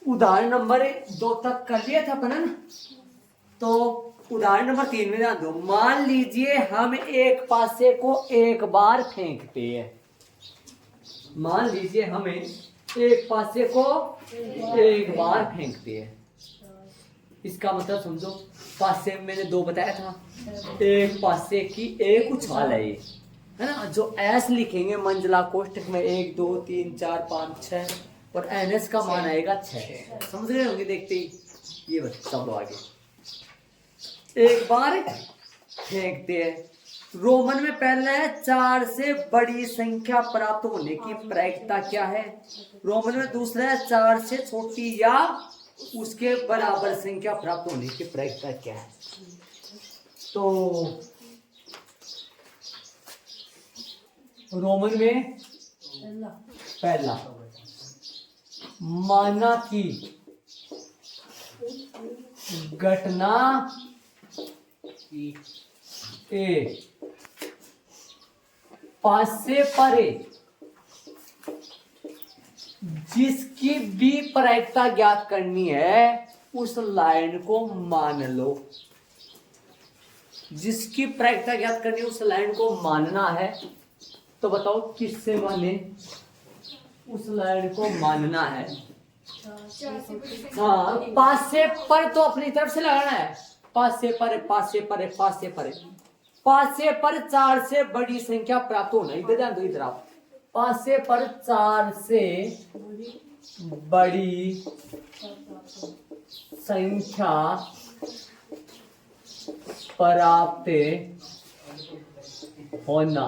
उदाहरण नंबर 2 तक कर लिया था अपन, है ना। तो उदाहरण नंबर 3 में ध्यान दो। मान लीजिए हम एक पासे को एक बार फेंकते हैं। मान लीजिए हमें एक पासे को एक बार फेंकते हैं। इसका मतलब समझो, पासे में मैंने 2 बताया था। एक पासे की एक उछाल है ये, है ना। जो एस लिखेंगे मंजिला कोष्ठक में 1 2 3 4 5 6 और एनएस का मान आएगा 6। समझ रहे होंगे देखते ही। ये बस सब आगे एक बार फेंकते हैं। रोमन में पहला है 4 से बड़ी संख्या प्राप्त होने की प्रायिकता क्या है। रोमन में दूसरा है 4 से छोटी या उसके बराबर संख्या प्राप्त होने की प्रायिकता क्या है। तो रोमन में पहला माना कि घटना ए पासे परे जिसकी भी प्रायिकता ज्ञात करनी है उस लाइन को मान लो। जिसकी प्रायिकता ज्ञात करनी है उस लाइन को मानना है। तो बताओ किससे माने। उस लाइन को मानना है। हाँ, पासे पर तो अपनी तरफ से लगाना है। पासे पर पासे पर पासे पर पासे पर 4 से बड़ी संख्या प्राप्त होना। इधर ध्यान दो, इधर आप। पासे पर 4 से बड़ी संख्या प्राप्त होना।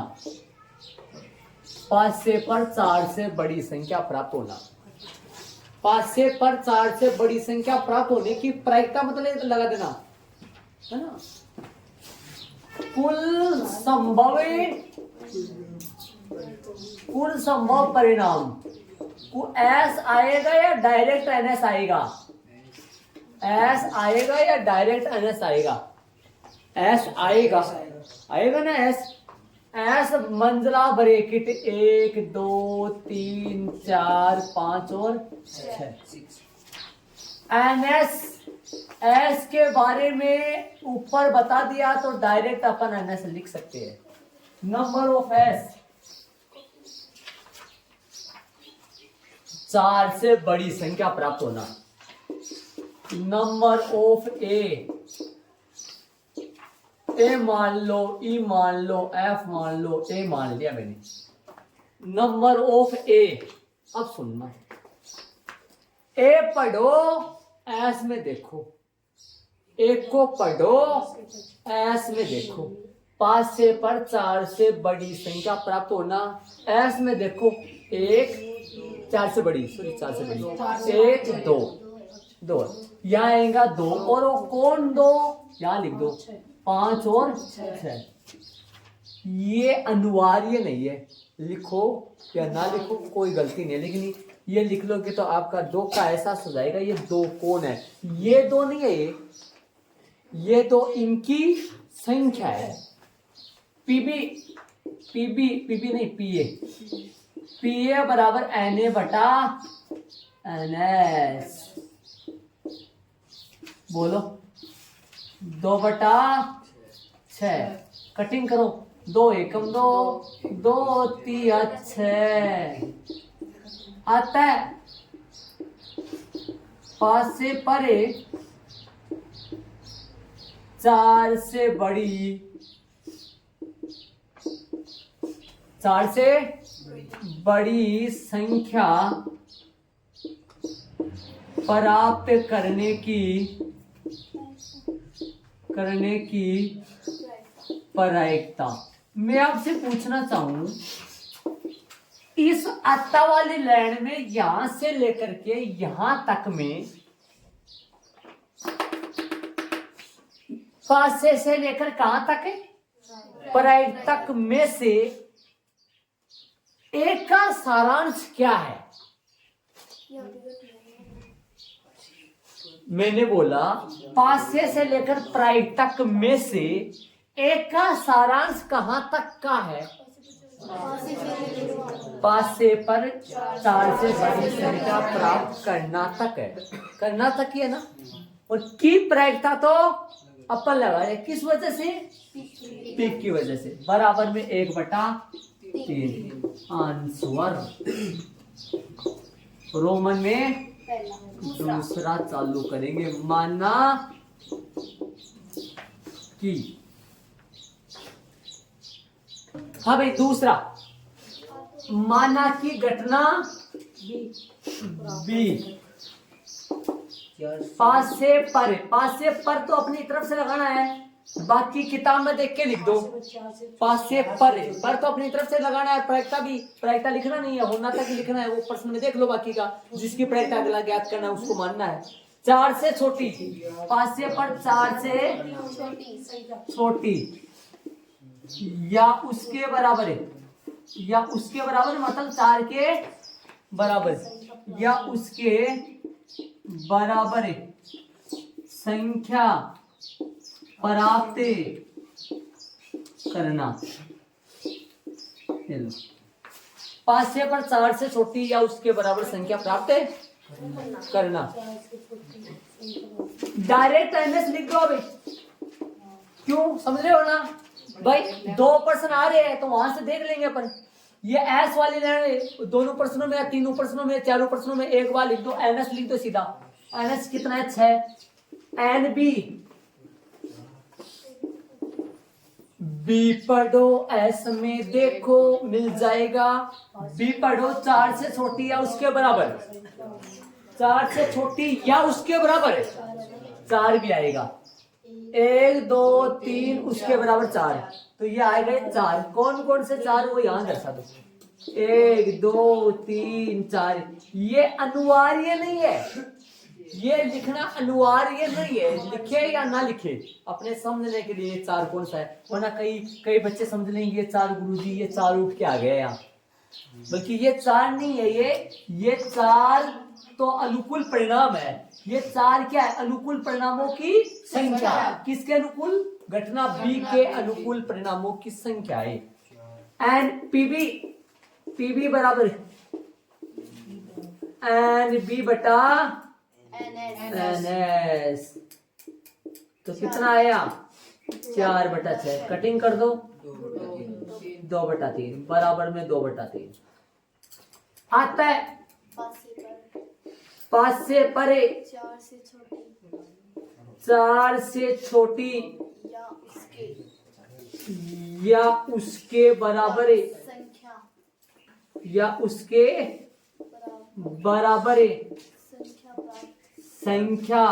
पासे पर 4 से बड़ी संख्या प्राप्त होना। पासे पर 4 से बड़ी संख्या प्राप्त होने की प्रायिकता मतलब लगा देना, है ना। कुल संभव परिणाम एस आएगा या डायरेक्ट एनएस आएगा। एस आएगा या डायरेक्ट एनएस आएगा। एस आएगा, आएगा ना एस। एस मंजिला ब्रैकेट 1 2 3 4 5 और 6। एनएस एस के बारे में ऊपर बता दिया तो डायरेक्ट अपन एनएस लिख सकते हैं। नंबर ऑफ एस 4 से बड़ी संख्या प्राप्त होना। नंबर ऑफ ए मान लो, ई मान लो, एफ मान लो, ए मान लिया मैंने। नंबर ऑफ ए, अब सुनना। ए पढ़ो, एस में देखो। एक को पढ़ो, एस में देखो। पासे पर 4 से बड़ी संख्या प्राप्त होना। एस में देखो 1 4 से बड़ी, सॉरी 4 से बड़ी 1 2 2 यहाँ आएगा 2 और वो कौन 2 यहाँ लिख दो 5 और 6। ये अनिवार्य नहीं है, लिखो या ना लिखो कोई गलती नहीं है, लेकिन ये लिख लोगे तो आपका 2 का एहसास हो जाएगा। ये 2 कौन है। ये 2 नहीं है, ये तो इनकी संख्या है। पीबी पीबी पीबी नहीं पीए पीए बराबर एन ए बटा एन एस। बोलो 2 बटा 6 कटिंग करो। 2 एकम 2 2 3 6 आता है। पासे परे 4 से बड़ी 4 से बड़ी संख्या प्राप्त करने की प्रायिकता। मैं आपसे पूछना चाहूं, इस आता वाली लाइन में यहां से लेकर के यहां तक में पासे से लेकर कहां तक है प्रायिकता तक में से एक का सारांश क्या है। मैंने बोला पासे से लेकर प्रायिकता तक में से एक का सारांश कहां तक का है। 5 से पर 4 से बड़ी संख्या प्राप्त करना तक है। करना तक ही है ना। और की प्रायिकता तो अपन लगा रहे किस वजह से, पीक की वजह से। बराबर में 1/3 आंसर। रोमन में दूसरा चालू करेंगे। माना कि, हाँ भाई दूसरा, माना कि घटना बी 5 से पर, 5 से पर तो अपनी तरफ से लगाना है, बाकी किताब में देख के लिख दो। 5 से पर तो अपनी तरफ से लगाना है। प्रायिकता भी, प्रायिकता लिखना नहीं है, होना तक लिखना है, वो प्रश्न में देख लो। बाकी का जिसकी प्रायिकता अगला ज्ञात करना है उसको मानना है। 4 से छोटी, 5 से पर 4 से छोटी या उसके बराबर है, या उसके बराबर मतलब 4 के बराबर या उसके बराबर संख्या प्राप्त करना। 5 से पर 4 से छोटी या उसके बराबर संख्या प्राप्त करना। डायरेक्ट एनएस लिख दो अभी, क्यों समझ रहे हो ना भाई। 2 प्रश्न आ रहे हैं तो वहां से देख लेंगे अपन। ये एस वाली लाइन दोनों प्रश्नों में, तीनों प्रश्नों में, चारों प्रश्नों में एक बार लिख दो। एनएस लिख दो सीधा। एनएस कितना है 6। एन बी, बी पढ़ो एस में देखो मिल जाएगा। बी पढ़ो 4 से छोटी या उसके बराबर, 4 से छोटी या उसके बराबर 4 भी आएगा। 1 2 3 उसके बराबर 4, तो ये आएगा 4। कौन कौन से 4 वो यहां दर्शा दो। 1 2 3 4। ये अनिवार्य नहीं है, ये लिखना अनिवार्य नहीं है। लिखे या ना लिखे अपने समझने के लिए 4 कौन सा है। वरना कई बच्चे समझ लेंगे ये 4 गुरुजी ये 4 उठ के आ गए यहाँ, बल्कि ये 4 नहीं है। ये 4 तो अनुकूल परिणाम है। ये 4 क्या है, अनुकूल परिणामों की संख्या। किसके अनुकूल, घटना बी के अनुकूल परिणामों की संख्या है। एंड पीबी बराबर एन बी बटा एनएस। तो कितना आया 4/6। कटिंग कर दो 2/3 बराबर में 2/3 आता है। 5 से परे 4 से छोटी या उसके बराबर या उसके बराबर संख्या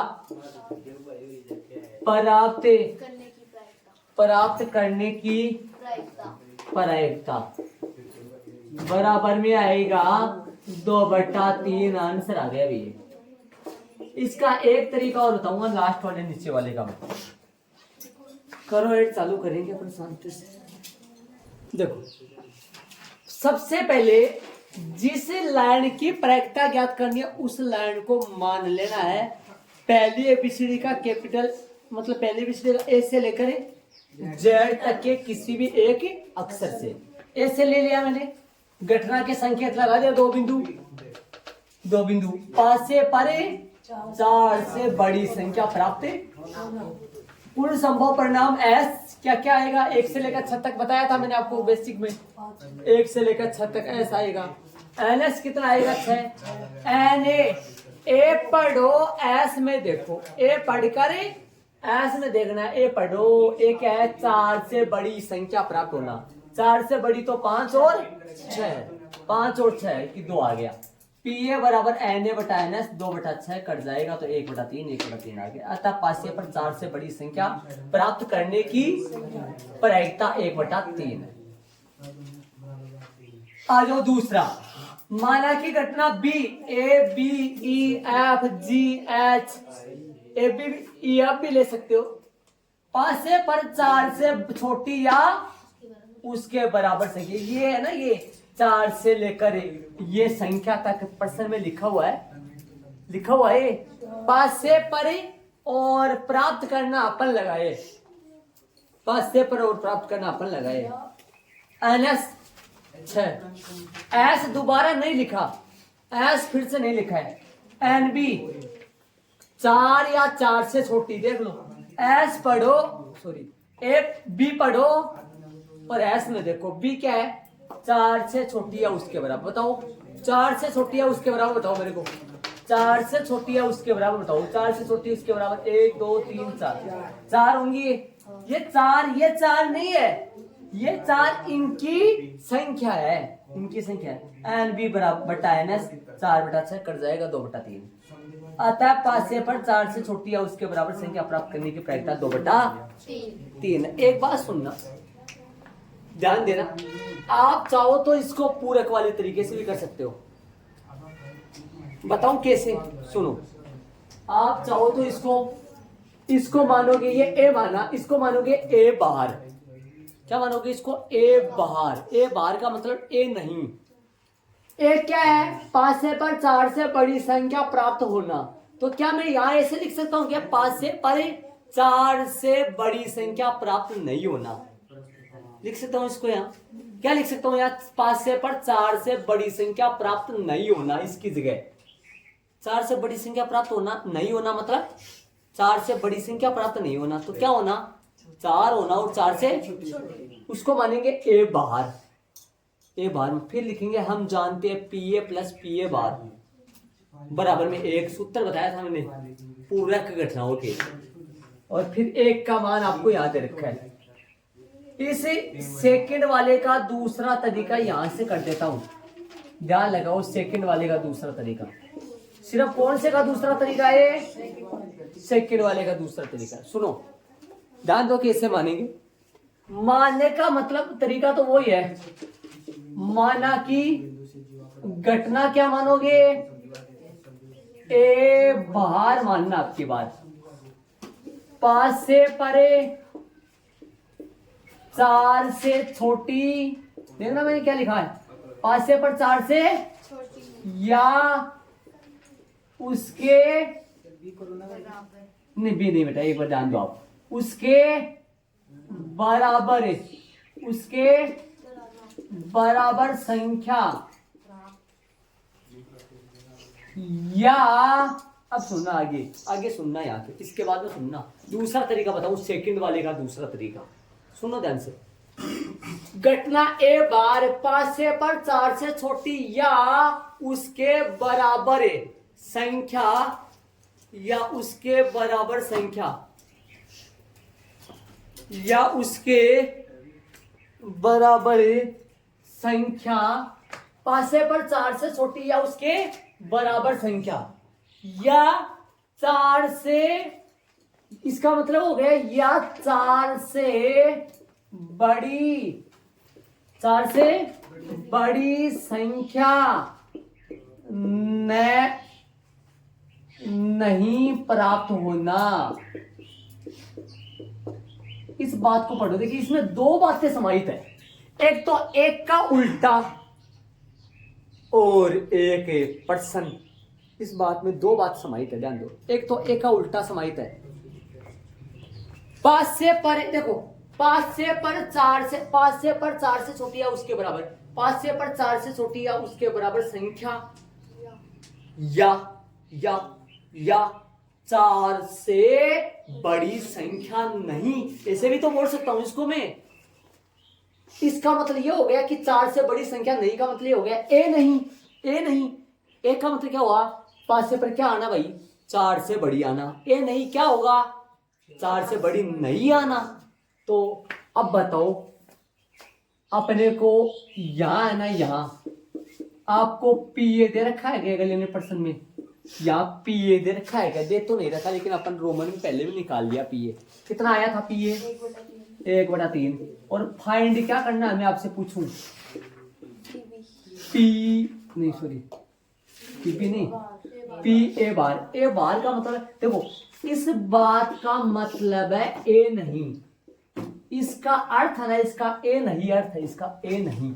प्राप्त करने की प्रायिकता। बराबर में आएगा 2/3 आंसर आ गया भैया। इसका एक तरीका और बताऊंगा लास्ट वाले नीचे वाले का। करो एड चालू करेंगे अपन शांति से। देखो सबसे पहले जिस लाइन की प्रायिकता ज्ञात करनी है उस लाइन को मान लेना है। पहली एबीसीडी का कैपिटल मतलब पहली एबीसीडी का ए से लेकर जेड तक के किसी भी एक अक्षर से। ए से ले लिया मैंने, घटना के संकेत लगा दिया 2 बिंदु। 5 से परे 4 से बड़ी संख्या प्राप्त। पूर्ण संभव परिणाम एस क्या क्या आएगा, 1 से लेकर 6 तक बताया था मैंने आपको बेसिक में। 1 से लेकर 6 तक एस आएगा। एन एस कितना आएगा 6। एन ए पढ़ो एस में देखो, ए पढ़कर एस में देखना। ए पढ़ो ए क्या है 4 से बड़ी संख्या प्राप्त होना। 4 से बड़ी तो 5 और 6, 5 और 6 की 2 आ गया। पी ए बराबर एन ए बटा एन एस 2/6 कट जाएगा तो 1/3 आ गया। अतः 5 से पर 4 से बड़ी संख्या प्राप्त करने की प्रायिकता 1/3 है। आ जाओ दूसरा। माना कि घटना B A B E F G H A B E F भी ले सकते हो। 5 से पर 4 से छोटी या उसके बराबर संख्या। ये है ना, ये 4 से लेकर ये संख्या तक प्रश्न में लिखा हुआ है 5 से परे और प्राप्त करना अपन लगाए। 5 से पर और प्राप्त करना अपन लगाए। एनएस 6। एस दोबारा नहीं लिखा, एस फिर से नहीं लिखा है। एन बी 4 या 4 से छोटी, देख लो एस पढ़ो, सॉरी ए बी पढ़ो और एस में देखो बी क्या है, 4 से छोटी या उसके बराबर। बताओ 4 से छोटी या उसके बराबर, बताओ मेरे को 4 से छोटी या उसके बराबर बताओ। 4 से छोटी उसके बराबर 1 2 3 4, 4 होंगी। ये 4 नहीं है, ये 4 इनकी संख्या है, इनकी संख्या है। एन बी बराबर बटा एन एस 4/6 कट जाएगा 2/3। अतः पासे पर 4 से छोटी या उसके बराबर संख्या प्राप्त करने की प्रक्रिया 2/3। एक बात सुनना, ध्यान देना, आप चाहो तो इसको पूरक वाले तरीके से भी कर सकते हो। बताऊं कैसे, सुनो। आप चाहो तो इसको मानोगे, ये ए माना, इसको मानोगे ए बाहर। क्या मानोगे इसको, ए बाहर। ए बाहर का मतलब ए नहीं। ए क्या है, पासे पर 4 से बड़ी संख्या प्राप्त होना। तो क्या मैं यहां ऐसे लिख सकता हूं क्या, पासे पर 4 से बड़ी संख्या प्राप्त नहीं होना, लिख सकता हूं इसको। यहाँ क्या लिख सकता हूं, यहाँ पासे पर 4 से बड़ी संख्या प्राप्त नहीं होना, इसकी जगह 4 से बड़ी संख्या प्राप्त होना, नहीं होना मतलब 4 से बड़ी संख्या प्राप्त नहीं होना। तो क्या होना, 4 होना और 4 से, उसको मानेंगे ए बाहर। ए बाहर में फिर लिखेंगे, हम जानते हैं P A plus P A bar बराबर में एक सूत्र बताया था मैंने पूरक घटनाओं के, और फिर एक का मान आपको याद दे रखा है। इस सेकंड वाले का दूसरा तरीका यहां से कर देता हूं, ध्यान लगाओ। सेकंड वाले का दूसरा तरीका, सिर्फ कौन से का दूसरा तरीका है, सेकंड वाले का दूसरा तरीका। सुनो ध्यान दो कैसे मानेंगे। मानने का मतलब तरीका तो वही है, माना कि घटना क्या मानोगे, ए बाहर मानना आपकी बात। पास से परे 4 से छोटी, देखना मैंने क्या लिखा है, पास से पर 4 से या उसके, नहीं बेटा एक बार ध्यान दो आप, उसके बराबर, उसके बराबर संख्या या, अब सुनना आगे सुनना, यहाँ पे इसके बाद में सुनना। दूसरा तरीका बताऊं, सेकंड वाले का दूसरा तरीका, सुनो ध्यान से। घटना ए बार पासे पर 4 से छोटी या उसके बराबर संख्या, या उसके बराबर संख्या, या उसके बराबर संख्या, पासे पर 4 से छोटी या उसके बराबर संख्या, या 4 से, इसका मतलब हो गया या 4 से बड़ी, 4 से बड़ी संख्या नहीं प्राप्त होना। इस बात को पढ़ो, देखिए इसमें दो बातें समाहित है, एक तो एक का उल्टा और एक पर्सन। इस बात में दो बात समाहित है, ध्यान दो। एक तो एक का उल्टा समाहित है, पास से पर, देखो पास से पर 4 से, पास से पर 4 से छोटी या उसके बराबर, पास से पर 4 से छोटी या उसके बराबर संख्या, या 4 से बड़ी संख्या नहीं, ऐसे भी तो बोल सकता हूं इसको मैं। इसका मतलब ये हो गया कि 4 से बड़ी संख्या नहीं का मतलब ये हो गया ए नहीं, ए का मतलब क्या हुआ, पास से पर क्या आना भाई, 4 से बड़ी आना। ए नहीं क्या होगा, 4 से बड़ी नहीं आना। तो अब बताओ, अपने को यहां है ना, यहां आपको पीए दे रखा है क्या गले ने पर्सन में, यहाँ पीए दे रखा है क्या, दे तो नहीं रखा, लेकिन अपन रोमन में पहले भी निकाल लिया। पीए कितना आया था, पीए 1/3। और फाइंड क्या करना है, मैं आपसे पूछूं, पी नहीं सॉरी पीपी नहीं, पी ए बार। ए बार का मतलब देखो, इस बात का मतलब है ए नहीं, इसका अर्थ है ना, इसका ए नहीं अर्थ है, इसका ए नहीं।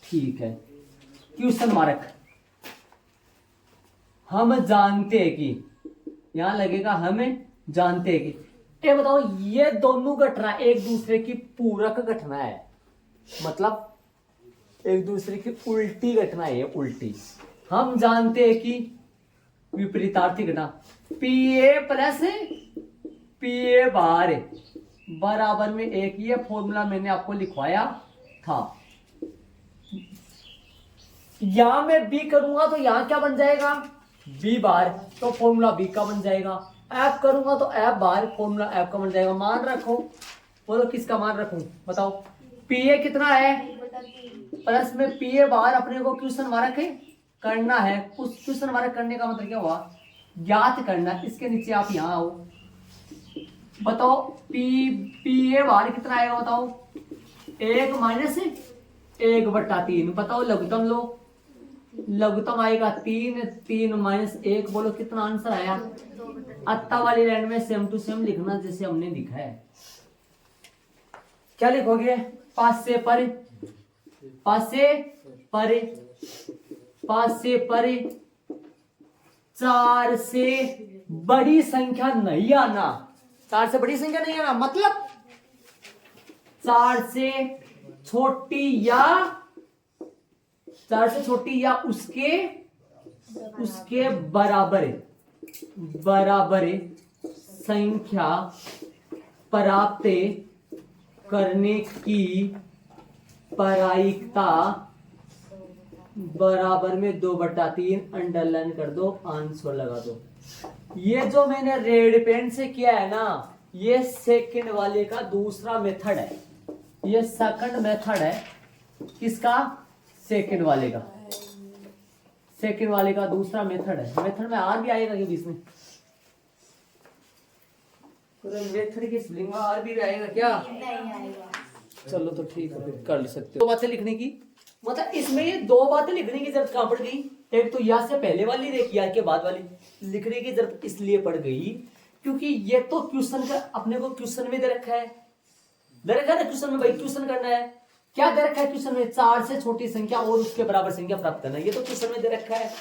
ठीक है, क्वेश्चन मार्क। हम जानते हैं कि, यहां लगेगा हमें जानते हैं कि, ये बताओ ये दोनों घटना एक दूसरे की पूरक घटना है। मतलब एक दूसरे की उल्टी घटना है, उल्टी। हम जानते हैं कि विपरीतार्थी घटना P A plus P A bar बराबर में एक, ये फॉर्मूला मैंने आपको लिखवाया था। यहां मैं बी करूंगा तो यहां क्या बन जाएगा, बी बार, तो फॉर्मूला बी का बन जाएगा। एफ करूंगा तो एफ बार, फॉर्मूला एफ का बन जाएगा। मान रखो, बोलो किसका मान रखूं, बताओ। पी ए कितना है, प्लस में पी ए बार, अपने को क्वेश्चन मार्क करना है। उस क्वेश्चन मार्क करने का मतलब क्या हुआ, ज्ञात करना। इसके नीचे आप यहां आओ, बताओ पी ए बार कितना आएगा, बताओ। 1 माइनस 1/3, बताओ लघुत्तम लो। लघुत्तम आएगा 3, 3 माइनस 1, बोलो कितना आंसर आया। अत्ता वाली लाइन में सेम टू सेम लिखना जैसे हमने लिखा है। क्या लिखोगे, 5 से परे, 5 से परे, 5 से परे, 4 से बड़ी संख्या नहीं आना। 4 से बड़ी संख्या नहीं आना मतलब 4 से छोटी या 4 से छोटी या उसके बराबर संख्या प्राप्त करने की प्रायिकता बराबर में 2/3, अंडरलाइन कर दो, आंसर लगा दो। ये जो मैंने रेड पेन से किया है ना, ये सेकंड वाले का दूसरा मेथड है। ये सेकंड मेथड है, किसका, सेकंड वाले का। सेकंड वाले का दूसरा मेथड है। मेथड में आर भी आएगा क्या बीच में, मेथड की स्पेलिंग में आर भी आएगा क्या, नहीं आएगा। चलो तो ठीक है, फिर कर सकते हो। 2 बातें लिखने की, मतलब इसमें ये 2 बातें लिखने की जरूरत कहां पड़ गई। एक तो या से पहले वाली, एक या के बाद वाली लिखने की जरूरत इसलिए पड़ गई क्योंकि ये तो क्वेश्चन का अपने को क्वेश्चन में दे रखा है, दे रखा है ना क्वेश्चन में, भाई क्वेश्चन करना है। क्या दे रखा है क्वेश्चन में, 4 से छोटी संख्या और उसके बराबर संख्या प्राप्त करना है। ये तो क्वेश्चन में दे रखा है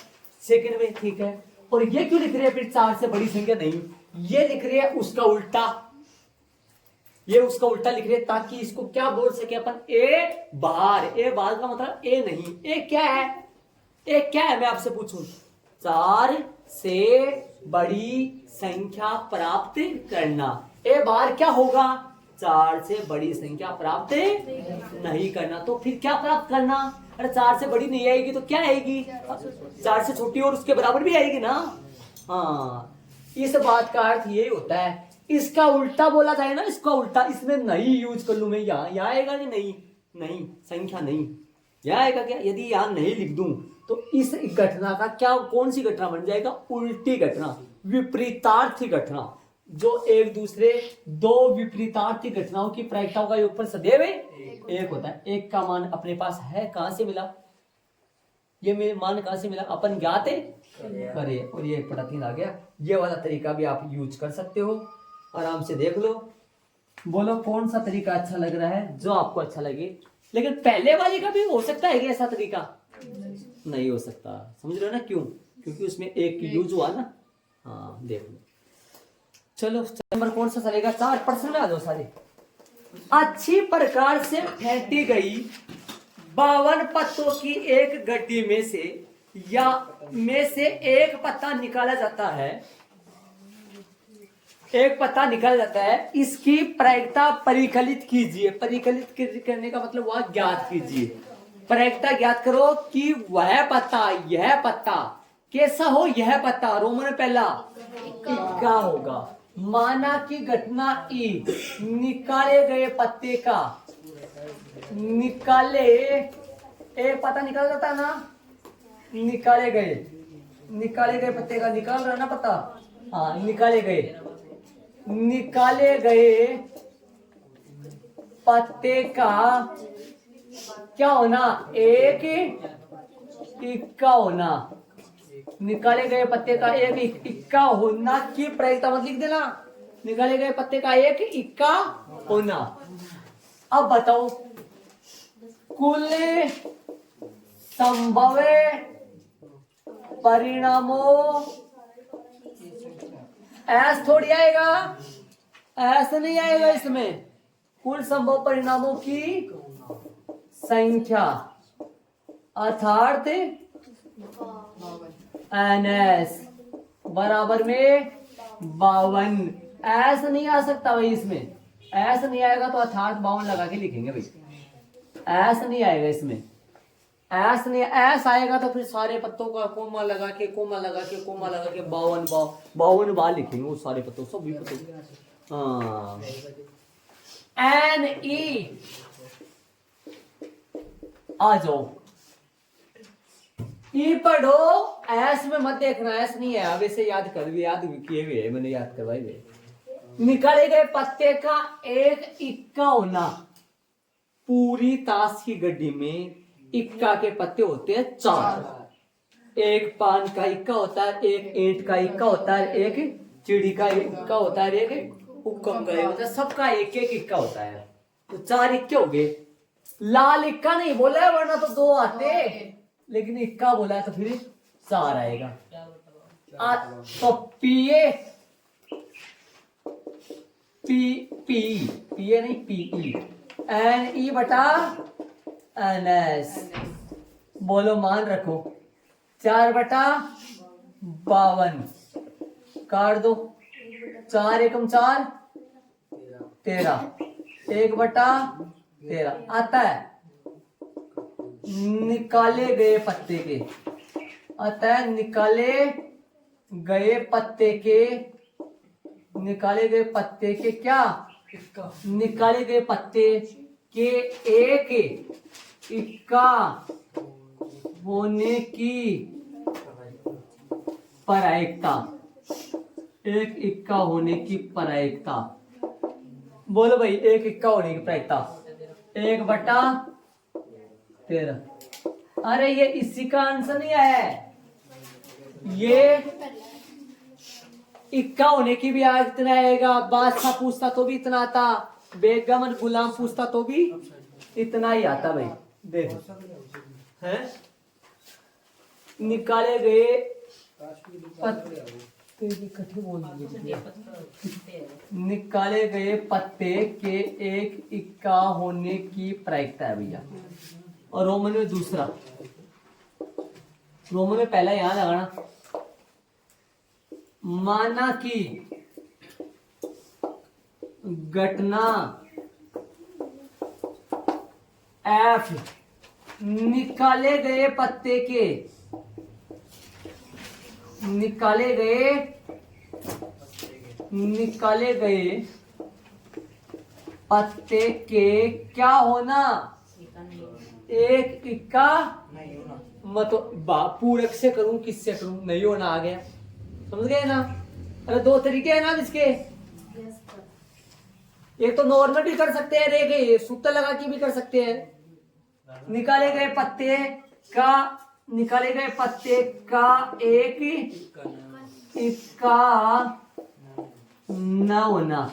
सेकंड में, ठीक है। और ये क्यों लिख रहे हैं फिर 4 से बड़ी संख्या नहीं, ये लिख रहे हैं उसका उल्टा, ये उसका उल्टा लिख रहे हैं ताकि इसको क्या बोल सके अपन, ए बार। ए बार का मतलब ए नहीं, ए क्या है, ए क्या है मैं आपसे पूछूं, 4 से बड़ी संख्या प्राप्त करना। ए बार क्या होगा, 4 से बड़ी संख्या प्राप्त नहीं करना। तो फिर क्या प्राप्त करना, अरे 4 से बड़ी नहीं आएगी तो क्या आएगी, 4 से छोटी और उसके बराबर भी आएगी ना। हाँ, इस बात का अर्थ यही होता है। इसका उल्टा बोला जाए ना, इसका उल्टा, इसमें नहीं यूज कर लू मैं, यहाँ आएगा कि नहीं, नहीं संख्या नहीं, यहाँ आएगा क्या। यदि यहाँ नहीं लिख दूं तो इस घटना का क्या, कौन सी घटना बन जाएगा, उल्टी घटना, विपरीतार्थी घटना। जो एक दूसरे, 2 विपरीतार्थी घटनाओं की प्रायिकताओं का योगफल सदैव 1 होता है। 1 का मान अपने पास है, कहां से मिला, ये मेरे मान कहां से मिला, अपन ज्ञात करे, और ये 1/3 आ गया। ये वाला तरीका भी आप यूज कर सकते हो, आराम से देख लो। बोलो कौन सा तरीका अच्छा लग रहा है, जो आपको अच्छा लगे। लेकिन पहले वाले का भी हो सकता है कि ऐसा तरीका नहीं हो सकता, समझ रहे हो ना, क्यों, क्योंकि उसमें 1 की यूज हुआ ना। हाँ देख लो। चलो नंबर कौन सा चलेगा, 4% में आ जाओ सारे। अच्छी प्रकार से फेंटी गई 52 पत्तों की एक गड्डी में से एक पत्ता निकाला जाता है, एक पत्ता निकल जाता है। इसकी प्रायिकता परिकलित कीजिए। परिकलित करने का मतलब वह ज्ञात कीजिए। प्रायिकता ज्ञात करो कि वह पत्ता, यह पत्ता कैसा हो, यह पत्ता रोमन पहला इक्का होगा। माना कि घटना ई, निकाले गए पत्ते का, निकाले, एक पत्ता निकाल जाता ना, निकाले गए पत्ते का, निकाल रहा ना पत्ता, हाँ निकाले गए पत्ते का क्या होना, एक इक्का होना। निकाले गए पत्ते का एक इक्का होना की प्रायिकता मत लिख देना, निकाले गए पत्ते का एक इक्का होना। अब बताओ कुल संभव परिणामों, ऐस थोड़ी आएगा, ऐसा नहीं आएगा इसमें। कुल संभव परिणामों की संख्या अर्थात NS बराबर में 52। ऐसा नहीं आ सकता भाई, इसमें ऐसा नहीं आएगा तो अर्थात 52 लगा के लिखेंगे भाई, ऐसा नहीं आएगा इसमें, ऐसा नहीं, ऐसा आएगा तो फिर सारे पत्तों का कोमा लगा के 52 बार लिखेंगे वो सारे पत्तों, सभी पत्तों। हाँ NE आ जाओ, ई पढ़ो, ऐस में मत देखना, ऐस नहीं है, अब इसे याद किए हुए है, मैंने याद करवाए हुए। निकाले गए पत्ते का एक इक्का होना, पूरी ताश की गड्डी में इक्का के पत्ते होते हैं 4। एक पान का इक्का होता है, एक ईंट का इक्का होता है, एक चिड़ी का इक्का होता है, एक हुक्म का होता है, सबका एक एक इक्का होता है, तो 4 इक्के हो गए। लाल इक्का नहीं बोला है, वरना तो 2 आते, लेकिन इक्का बोला है तो फिर 4 आएगा। तो पिए पिए नहीं पीई, NE बटा NS, बोलो मान रखो, 4 बटा 52 काट दो, 4 एकम 4 13, 1 बटा 13 आता है। निकाले गए पत्ते के, आता है निकाले गए पत्ते के, निकाले गए पत्ते के क्या, निकाले गए पत्ते के एक इक्का होने की प्रायिकता, एक इक्का होने की प्रायिकता, बोलो भाई एक इक्का होने की प्रायिकता, 1 बटा 13। अरे ये इसी का आंसर नहीं है, ये इक्का होने की भी आज इतना आएगा, बादशाह पूछता तो भी इतना आता, बेगम और गुलाम पूछता तो भी इतना ही आता भाई। देखो हैं, निकाले गए पत्ते, निकाले गए पत्ते के एक इक्का होने की प्रायिकता है भैया। और रोमन में दूसरा, रोमन में पहला यहां लगाना, माना कि घटना F निकाले गए पत्ते के, निकाले गए पत्ते के क्या होना, एक इक्का, मतलब पूरक से करूं किससे करूं, नहीं होना आ गया, समझ गए ना। अरे 2 तरीके हैं ना इसके, एक तो नॉर्मल भी कर सकते हैं, एक सूत्र लगा के भी कर सकते हैं। निकाले गए पत्ते का, निकाले गए पत्ते का एक इक्का न होना,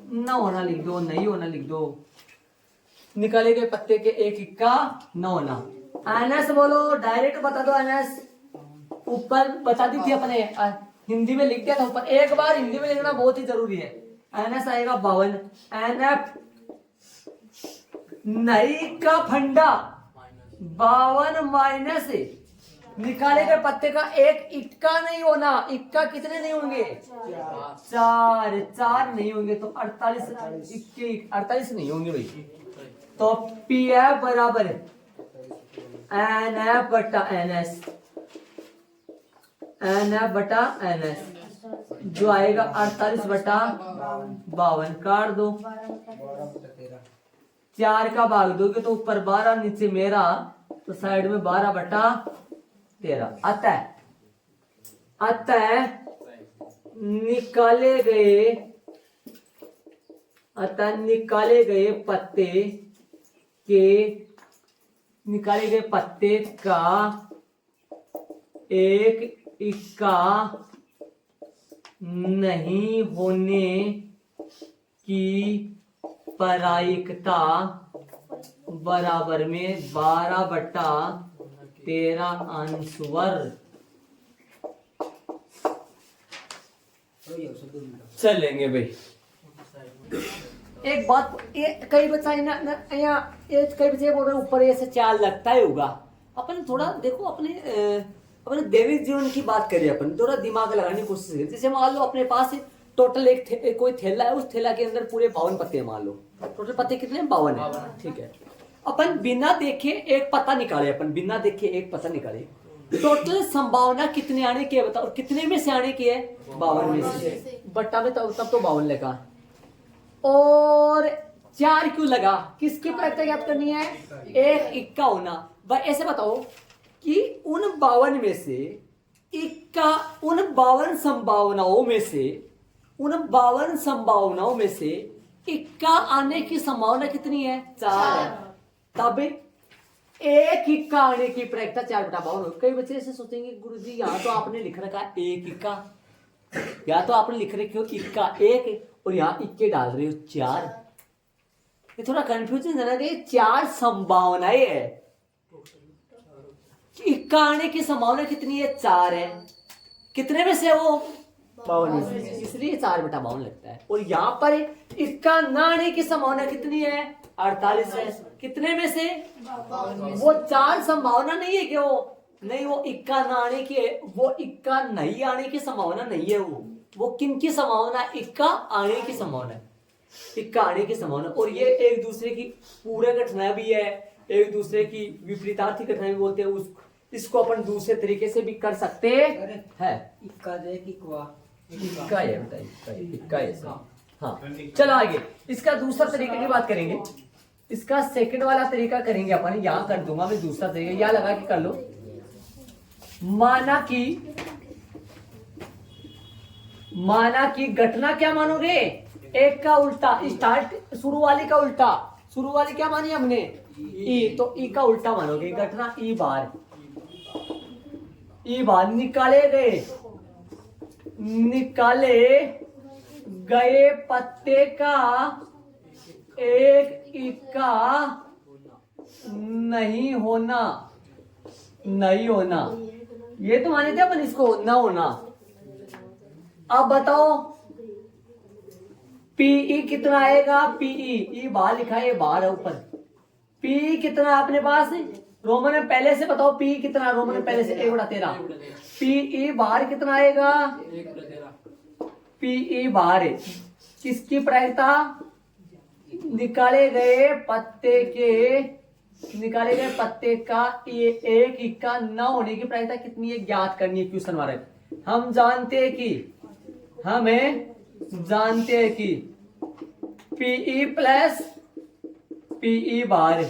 न होना लिख दो, नहीं होना लिख दो, निकाले गए पत्ते के एक इक्का न होना। NS बोलो, डायरेक्ट बता दो, NS ऊपर बता दी थी अपने, हिंदी में लिख दिया था ऊपर, एक बार हिंदी में लिखना बहुत ही जरूरी है। NS आएगा 52, NF नहीं का फंडा 52 माइनस निकाले गए पत्ते का एक इक्का नहीं होना, इक्का कितने नहीं होंगे, 4 नहीं होंगे, तो 48 नहीं होंगे भाई। तो PF बराबर NF बटा NS, NF बटा NS, जो आएगा 48 बटा 52, काट दो, 4 का भाग दोगे तो ऊपर 12 नीचे मेरा, तो साइड में 12 बटा 13 आता है। अतः निकाले गए पत्ते के, निकाले गए पत्ते का एक इक्का नहीं होने की प्रायिकता बराबर में 12 बटा 13 अंशवर्ग। चलेंगे भाई। एक बात, ये कई बच्चा कई बच्चे बोल रहे ऊपर ऐसे चाल लगता ही होगा, अपन थोड़ा देखो अपने दैनिक जीवन की बात करें, अपन थोड़ा दिमाग लगाने की कोशिश करें। जैसे मान लो अपने पास टोटल कोई थैला है, उस थैला के अंदर पूरे 52 पत्ते हैं, मान लो टोटल पत्ते कितने हैं, 52 है, ठीक है। अपन बिना देखे एक पत्ता निकाले, अपन बिना देखे एक पत्ता निकाले, टोटल संभावना कितने आने की है बताओ, कितने में से आने की है, 52 में से। बट्टा में तब तो 52 लगा, और 4 क्यों लगा, किसकी प्रायिकता ज्ञात करनी है, एक इक्का होना। भाई ऐसे बताओ कि उन 52 में से इक्का, उन 52 संभावनाओं में से, उन 52 संभावनाओं में से इक्का आने की संभावना कितनी है, 4 है। तब एक इक्का आने की प्रायिकता 4/52। कई बच्चे ऐसे सोचेंगे गुरुजी यहाँ तो आपने लिख रखा है एक इक्का, या तो आपने लिख रखे हो इक्का एक, और यहाँ इक्के डाल रहे हो 4। ये थोड़ा कंफ्यूजन है ना, कि 4 संभावनाएं है, इक्का आने की संभावना कितनी है, 4 है। कितने में से, वो 52 में से, इसलिए 4/52 लगता है। और यहाँ पर इक्का ना आने की संभावना कितनी है, 48 है। कितने में से, वो 4 संभावना नहीं है कि वो नहीं, वो इक्का ना आने की, वो इक्का नहीं आने की संभावना नहीं है, वो किन की संभावना, इक्का आने की संभावना, इक्का आने की संभावना। और ये एक दूसरे की पूरक घटना भी है, एक दूसरे की विपरीतार्थी घटना भी बोलते हैं। इसको अपन दूसरे तरीके से भी कर सकते हैं। इक्का है बेटा, इक्का है। हाँ चलो आगे, इसका दूसरा तरीके की बात करेंगे। इसका सेकंड वाला तरीका करेंगे अपन, यहां कर दूंगा मैं दूसरा तरीका, यहां लगा के कर लो। माना कि घटना क्या मानोगे, एक का उल्टा, स्टार्ट शुरू वाली का उल्टा, शुरू वाली क्या मानी हमने, ई, तो ई का उल्टा मानोगे। घटना ई बार निकाले गए पत्ते का एक इक्का नहीं होना, ये तो माने थे अपन इसको, ना होना। अब बताओ पीई कितना आएगा, पीई, ई बाहर लिखा है, ये बाहर है ऊपर। पी कितना अपने पास, रोमन में पहले से बताओ पी कितना, रोमन में पहले से 1/13। पीई बाहर कितना आएगा, 1/13। पीई बाहर है। किसकी प्रायिकता, निकाले गए पत्ते का ये एक इक्का न होने की प्रायिकता कितनी है, ज्ञात करनी है। Question mark. हमें जानते हैं कि पीई प्लस पीई बार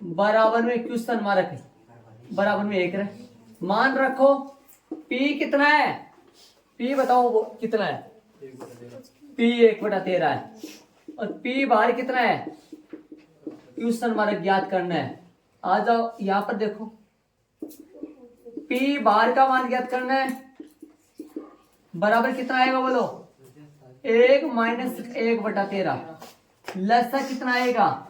बराबर में, क्वेश्चन मार्क बराबर में 1 रहे। मान रखो पी कितना है, पी बताओ वो कितना है, पी 1/13 है, और पी बार कितना है, क्वेश्चन मार्क ज्ञात करना है। आ जाओ यहां पर देखो, पी बार का मान ज्ञात करना है, बराबर कितना आएगा बोलो, 1 - 1/13। लसा कितना आएगा,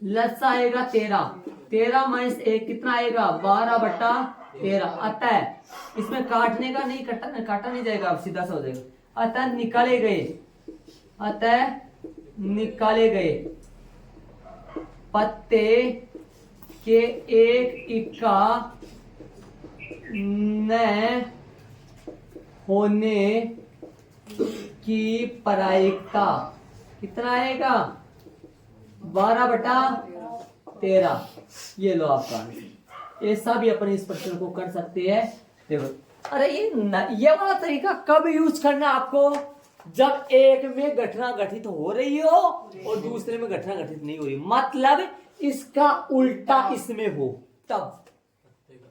लसा आएगा 13, 13 - 1 कितना आएगा, 12/13। अतः इसमें काटने का नहीं, काटा नहीं जाएगा, सीधा सा हो जाएगा। अतः निकाले गए पत्ते के एक इक्का न होने की प्रायिकता कितना आएगा, 12/13। ये लो आपका आंसर। ऐसा भी अपन इस प्रश्न को कर सकते हैं। देखो, अरे ये वाला तरीका कब यूज करना आपको, जब एक में घटना घटित हो रही हो और दूसरे में घटना घटित नहीं हो रही, मतलब इसका उल्टा इसमें हो, तब।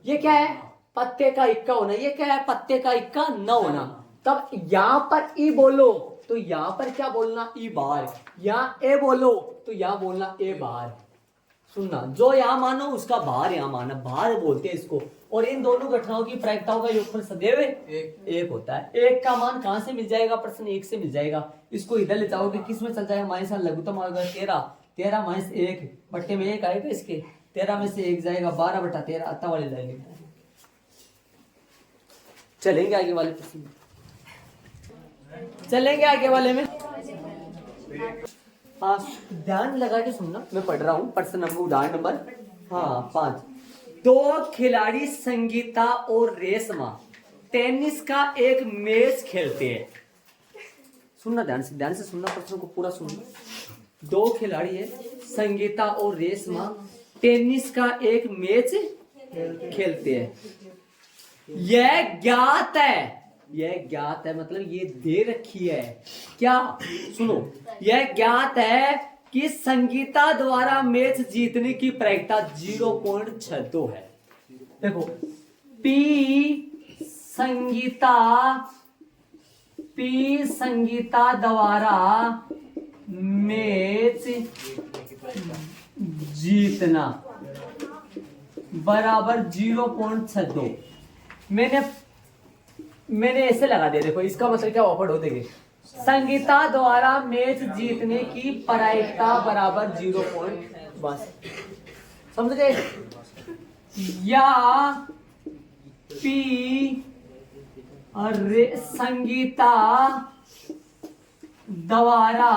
ये क्या है, पत्ते का इक्का होना, ये क्या है, पत्ते का इक्का न होना। तब यहां पर ई बोलो तो यहां पर क्या बोलना, ई बार, यहां ए बोलो तो यहां बोलना ए बार। सुनना, जो यहां मानो उसका बाहर यहां माना, बाहर बोलते हैं इसको। और इन दोनों घटनाओं की प्रायिकताओं का योगफल सदैव एक होता है। एक का मान कहां से मिल जाएगा, प्रश्न 1 से मिल जाएगा। इसको इधर ले जाओगे, किस में चल जाएगा, माइनस लघुत्तम आएगा 13, 13 - 1 बट्टे में 1 आएगा, इसके 13 में से 1 जाएगा, 12/13 अत्ता वाले जाएंगे। चलेंगे आगे वाले प्रश्न, चलेंगे आगे वाले में। हाँ ध्यान लगा के सुनना, मैं पढ़ रहा हूँ प्रश्न नंबर, उदाहरण नंबर 5। दो खिलाड़ी संगीता और रेशमा टेनिस का एक मैच खेलते हैं। सुनना ध्यान से सुनना, प्रश्न को पूरा सुनना। दो खिलाड़ी है संगीता और रेशमा टेनिस का एक मैच खेलते हैं। यह ज्ञात है मतलब ये दे रखी है क्या, सुनो, यह ज्ञात है कि संगीता द्वारा मैच जीतने की प्रायिकता 0.62 है। देखो पी संगीता द्वारा मैच जीतना बराबर 0.62। मैंने ऐसे लगा दिया, देखो इसका मतलब क्या ऑफर्ड हो, देखिए संगीता द्वारा मैच जीतने की प्रायिकता बराबर 0. बस समझ गए। या पी संगीता द्वारा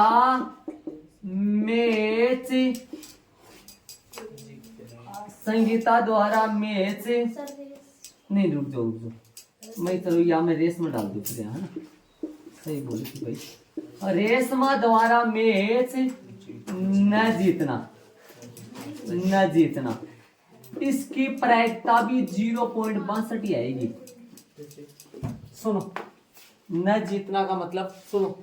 मैच नहीं, रुक जाओ मैं, चलो या मैं रेशमा डाल दूँ फिर, है ना, सही बोली थी भाई। रेशमा द्वारा मैच न जीतना इसकी प्रायिकता भी 0.62 आएगी। सुनो, न जीतना का मतलब सुनो,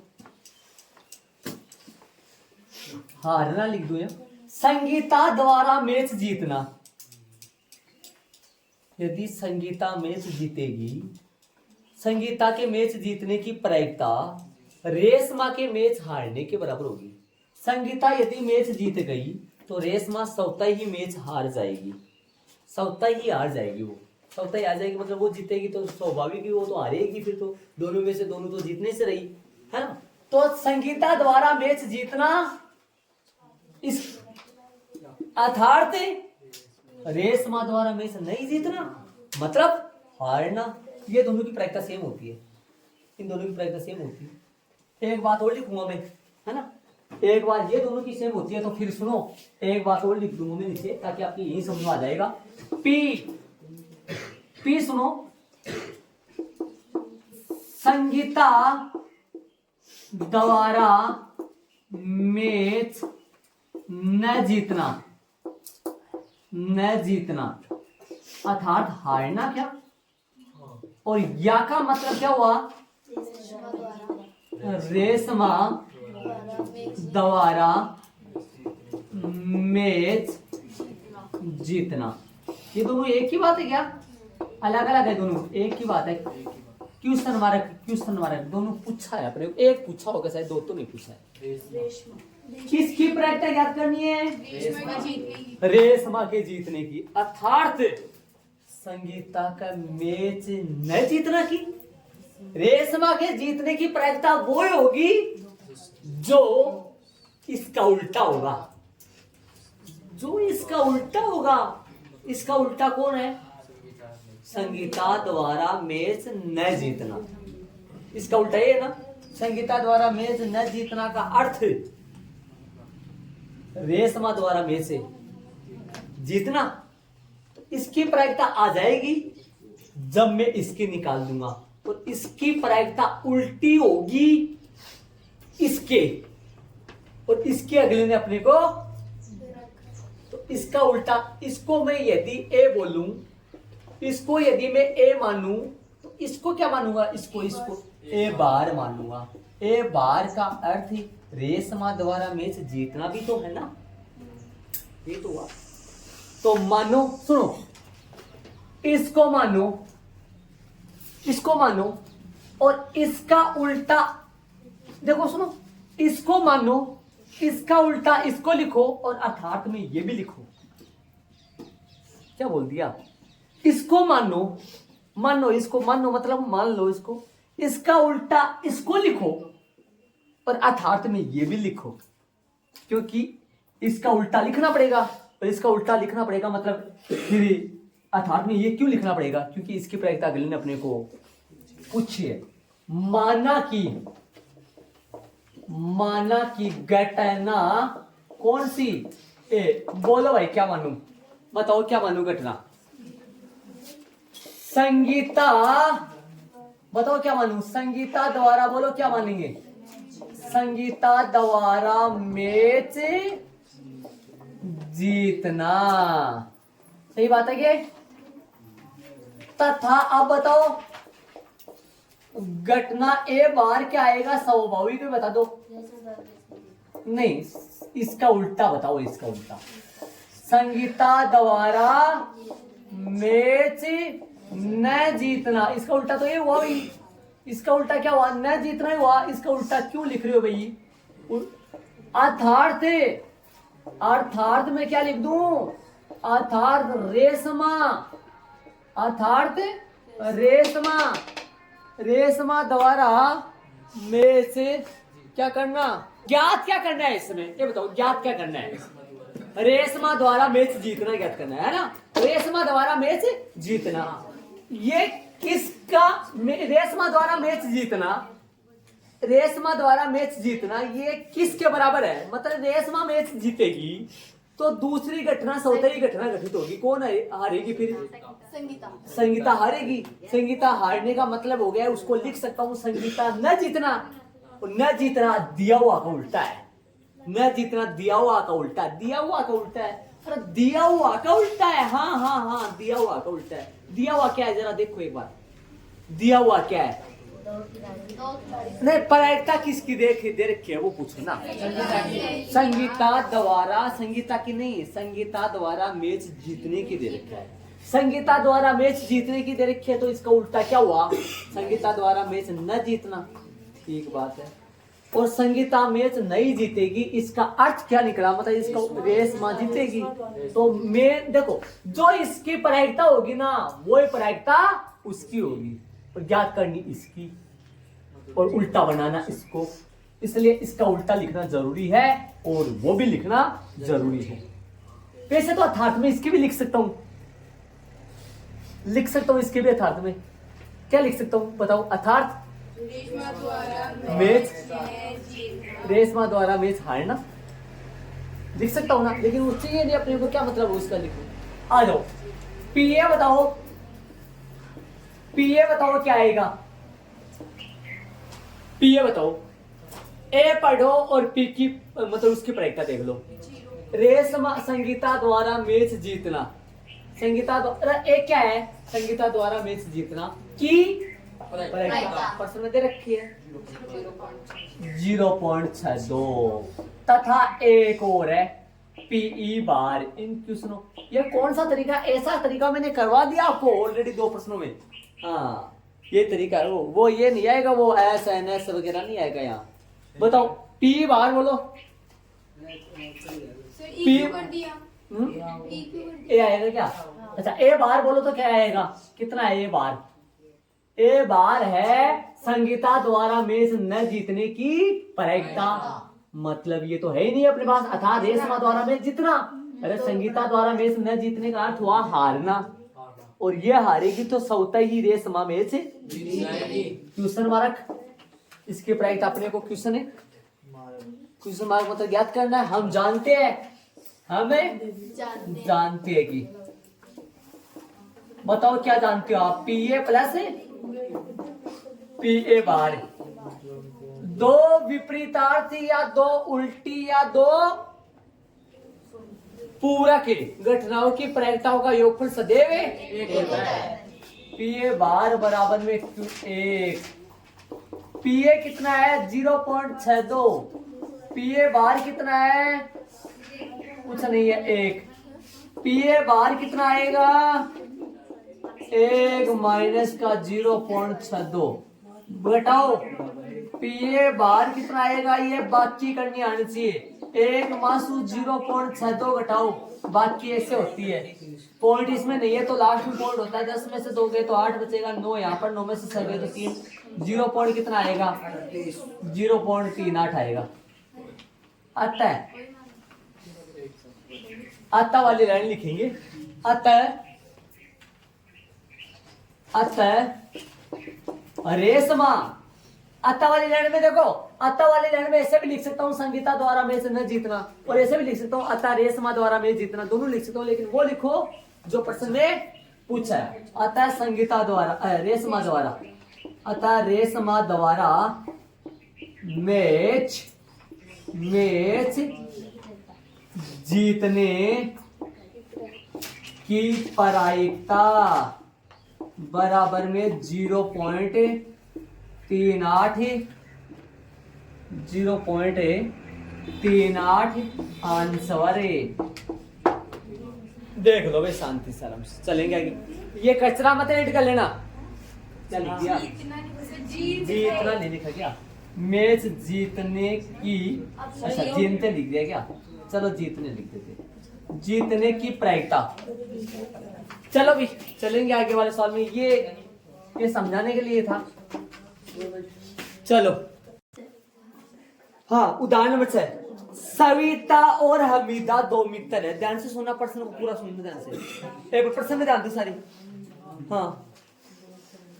हारना लिख दो या संगीता द्वारा मैच जीतना। यदि संगीता मैच जीतेगी, संगीता के मैच जीतने की प्रायिकता रेशमा के मैच हारने के बराबर होगी। संगीता यदि मैच जीत गई तो रेशमा स्वतः ही मैच हार जाएगी, स्वतः ही हार जाएगी। वो स्वतः ही हार जाएगी मतलब वो जीतेगी तो स्वाभाविक ही वो तो हारेगी, फिर तो दोनों में से दोनों तो जीतने से रही, है ना। तो संगीता द्वारा मैच जीतना इस अर्थात रेशमा द्वारा मैच नहीं जीतना मतलब हारना। ये दोनों की प्रायिकता सेम होती है, इन दोनों की प्रायिकता सेम होती है। एक बात और लिखूंगा मैं, है ना, एक बार ये दोनों की सेम होती है तो फिर सुनो, एक बात और लिख दूंगा मैं नीचे ताकि आपकी यही समझ में आ जाएगा। पी सुनो, संगीता द्वारा मैच न जीतना अर्थात हारना क्या, और या का मतलब क्या हुआ, रेशमा द्वारा मैच जीतना। ये दोनों एक ही बात है क्या, अलग अलग है दोनों, एक ही बात है। क्वेश्चन मार्क दोनों पूछा है अपने, एक पूछा होगा शायद, दो तो नहीं पूछा है। किसकी प्रायिकता याद करनी है, रेशमा के जीतने की, अर्थात संगीता का मैच न जीतना की। रेशमा के जीतने की प्रायिकता वो होगी जो इसका उल्टा होगा, जो इसका उल्टा होगा। इसका उल्टा कौन है, संगीता द्वारा मैच न जीतना। इसका उल्टा ये है ना, संगीता द्वारा मैच न जीतना का अर्थ रेशमा द्वारा मैच से जीतना। तो इसकी प्रायिकता आ जाएगी जब मैं इसकी निकाल दूंगा, और इसकी प्रायिकता उल्टी होगी इसके, और इसके अगले ने अपने को, तो इसका उल्टा, इसको मैं यदि ए बोलूं, इसको यदि मैं ए मानूं तो इसको क्या मानूंगा, इसको ए बार मानूंगा। ए बार का अर्थ रेशमा द्वारा मैच जीतना भी तो है ना, ये तो हुआ। तो मानो, सुनो, इसको मानो और इसका उल्टा देखो, सुनो, इसको मानो, इसका उल्टा इसको लिखो और अर्थात में ये भी लिखो। क्या बोल दिया, इसको मानो इसको मानो मतलब मान लो इसको, इसका उल्टा इसको लिखो और अर्थात में ये भी लिखो, क्योंकि इसका उल्टा लिखना पड़ेगा और इसका उल्टा लिखना पड़ेगा, मतलब फिर अर्थात में ये क्यों लिखना पड़ेगा, क्योंकि इसकी प्रायिकता अगले ने अपने को पूछी है। माना की घटना कौन सी, ए बोलो भाई क्या मानू, बताओ क्या मानू घटना, संगीता, बताओ क्या मानूं? संगीता द्वारा, बोलो क्या मानेंगे? संगीता द्वारा मैच जीतना, सही बात है ये। तथा अब बताओ घटना ए बार क्या आएगा? स्वाभाविक बता दो। नहीं, इसका उल्टा बताओ, इसका उल्टा। संगीता द्वारा मैच न जीतना, इसका उल्टा तो ये हुआ भाई। इसका उल्टा क्या हुआ? न जीतना ही हुआ। इसका उल्टा क्यों लिख रहे हो भाई? अर्थार्थ, अर्थार्थ में क्या लिख दूं? अर्थार्थ रेशमा, अर्थार्थ रेशमा, रेशमा द्वारा में से क्या करना? ज्ञात क्या करना है इसमें? ये बताओ, ज्ञात क्या करना है? रेशमा द्वारा मैच जीतना ज्ञात करना है ना? रेशमा द्वारा मैच जीतना, ये किसका? रेशमा द्वारा मैच जीतना, रेशमा द्वारा मैच जीतना ये किसके बराबर है? मतलब रेशमा मैच जीतेगी तो दूसरी घटना सौतेली घटना घटित होगी। कौन हारेगी फिर? संगीता। संगीता हारेगी। संगीता हारने का मतलब हो गया, उसको लिख सकता हूं संगीता न जीतना। और न जीतना दिया हुआ का उल्टा है। न जीतना दिया हुआ का उल्टा, दिया हुआ का उल्टा है। अरे दिया हुआ का उल्टा है, हाँ हाँ हाँ, दिया हुआ का उल्टा है। दिया हुआ क्या है जरा देखो एक बार, दिया हुआ क्या है? नहीं, प्रायिकता किसकी दे रखी है वो पूछो ना। संगीता द्वारा, संगीता की नहीं, संगीता द्वारा मैच जीतने की दे रखा है। संगीता द्वारा मैच जीतने की दे रखी है तो इसका उल्टा क्या हुआ? संगीता द्वारा मैच न जीतना, ठीक बात है। और संगीता मैच नहीं जीतेगी, इसका अर्थ क्या निकला? मतलब इसका रेशमा जीतेगी तो मैं देखो, जो इसकी प्रायिकता होगी ना वो प्रायिकता उसकी होगी, और ज्ञात करनी इसकी, और उल्टा बनाना इसको। इसलिए इसका उल्टा लिखना जरूरी है और वो भी लिखना जरूरी है। वैसे तो अर्थार्थ में इसकी भी लिख सकता हूं, लिख सकता हूं इसके भी अर्थार्थ में। क्या लिख सकता हूं बताओ? अर्थार्थ मैच, रेशमा द्वारा मैच हारना लिख सकता हूं ना, लेकिन वो चाहिए नहीं अपने को, क्या मतलब उसका लिखो। आ जाओ, पीए बताओ, पीए बताओ क्या आएगा? पीए बताओ। ए पढ़ो और पी की मतलब उसकी प्रायिकता देख लो। रेशमा, संगीता द्वारा मैच जीतना, संगीता द्वारा ए क्या है? संगीता द्वारा मैच जीतना की प्रायिकता प्रश्न में दे रखी है 0.62। तथा एक और है पीई बार इन क्वेश्चनों। ये कौन सा तरीका? ऐसा तरीका मैंने करवा दिया आपको ऑलरेडी 2 प्रश्नों में। हाँ, ये तरीका है वो ये नहीं आएगा, वो एस एन एस वगैरह नहीं आएगा यहाँ। बताओ पी बार बोलो। पी ए आएगा क्या? अच्छा, ए बार बोलो तो क्या आएगा? कितना है ए बार? ए बार है संगीता द्वारा मैच न जीतने की प्रायिकता। मतलब ये तो है ही नहीं अपने पास, अर्थात रेशमा द्वारा मैच जीतना। अरे संगीता द्वारा मैच न जीतने का अर्थ हुआ हारना, और ये हारेगी तो सौता ही रेशमा मैच क्वेश्चन मार्क। इसकी प्रायिकता अपने को क्वेश्चन है, क्वेश्चन मार्क मतलब ज्ञात करना है। हम जानते हैं, हमें जानते हैं कि, बताओ क्या जानते हो आप? पीए प्लस पीए बार, दो विपरीतार्थी या दो उल्टी या दो पूरक घटनाओं की प्रायिकताओं का योगफल सदैव एक होता है। पीए बार बराबर में एक। पीए कितना है? 0.62। पीए बार कितना है? कुछ नहीं है, 1। पीए बार कितना आएगा? 1 माइनस का 0.62 घटाओ। पीए बार कितना आएगा? ये बाकी करनी आनी चाहिए। 1 मासू 0.62 घटाओ, बाकी ऐसे होती है। पॉइंट इसमें नहीं है तो लास्ट में पॉइंट होता है। 10 में से 2 गए तो 8 बचेगा, 9 यहाँ पर, 9 में से 6 गए तो 3। 0 पॉइंट कितना आएगा? 0.38 आएगा। आता है, आता वाली लाइन लिखेंगे। अतः रेशमा, अतः वाली लाइन में देखो, अतः वाली लाइन में ऐसे भी लिख सकता हूँ संगीता द्वारा मैच न जीतना, और ऐसे भी लिख सकता हूँ अतः रेशमा द्वारा मैच जीतना, दोनों लिख सकता हूँ। लेकिन वो लिखो जो प्रश्न में पूछा है, अतः संगीता द्वारा रेशमा द्वारा, अतः रेशमा द्वारा मैच जीतने की प्रायिकता बराबर में 0.38 आंसर। देख लो भाई शांति से आराम से चलेंगे आगे। ये कचरा मत एडिट कर लेना। क्या लिख दिया? जीतना नहीं लिखा क्या? मैच जीतने की, अच्छा जीतने लिख दिया क्या? चलो जीतने लिख देते, जीतने की प्रायिकता। चलो भी चलेंगे आगे वाले सवाल में। ये समझाने के लिए था। चलो हाँ, उदाहरण नंबर 6, सविता और हमीदा दो मित्र है। ध्यान से सुनना, प्रश्न को पूरा सुनना ध्यान से। एक प्रश्न में ध्यान दो सारी। हाँ,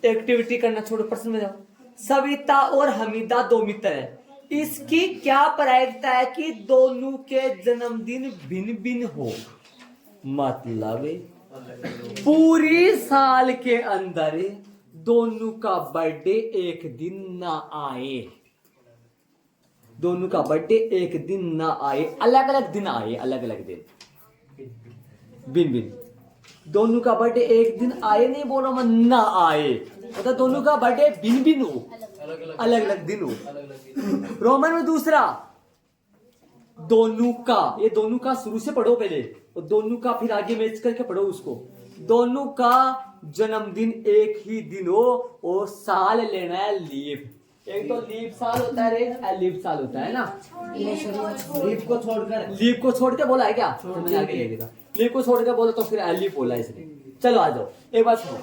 एक्टिविटी करना छोड़ो, प्रश्न में जाओ। सविता और हमीदा दो मित्र है, इसकी क्या प्रायिकता है कि दोनों के जन्मदिन भिन्न भिन्न हो? मतलब पूरी साल के अंदर दोनों का बर्थडे एक दिन ना आए, दोनों का बर्थडे एक दिन ना आए, अलग अलग दिन आए, अलग अलग दिन, भिन्न भिन्न। दोनों का बर्थडे एक दिन आए नहीं बोलो मैं, ना आए मतलब दोनों का बर्थडे भिन्न भिन्न हो, अलग अलग दिन हो। रोमन में दूसरा, दोनों का, ये दोनों का शुरू से पढ़ो पहले, और दोनों का फिर आगे मैच करके पढ़ो उसको। दोनों का जन्मदिन एक ही दिन हो और साल लेना है लीप। एक तो लीप साल होता है रे, लीप साल होता है ना। लीप को छोड़ के बोला है क्या? समझ आ गया। लीप को छोड़ के बोलो तो फिर लीप बोला इसने। चलो आ जाओ, एक बात सुनो,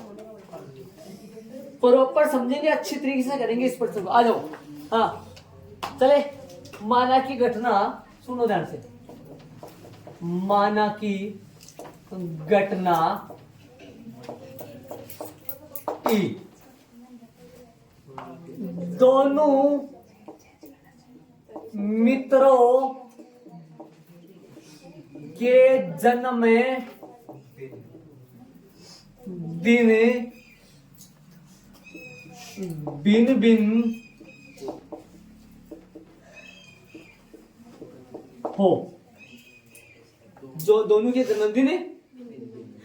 प्रॉपर समझेंगे, अच्छी तरीके से करेंगे इस प्रश्न को। आ जाओ। हाँ चले, माना की घटना सुनो ध्यान से। माना की घटना ई, दोनों मित्रों के जन्म दिन भिन्न भिन्न हो। जो दोनों के जन्मदिन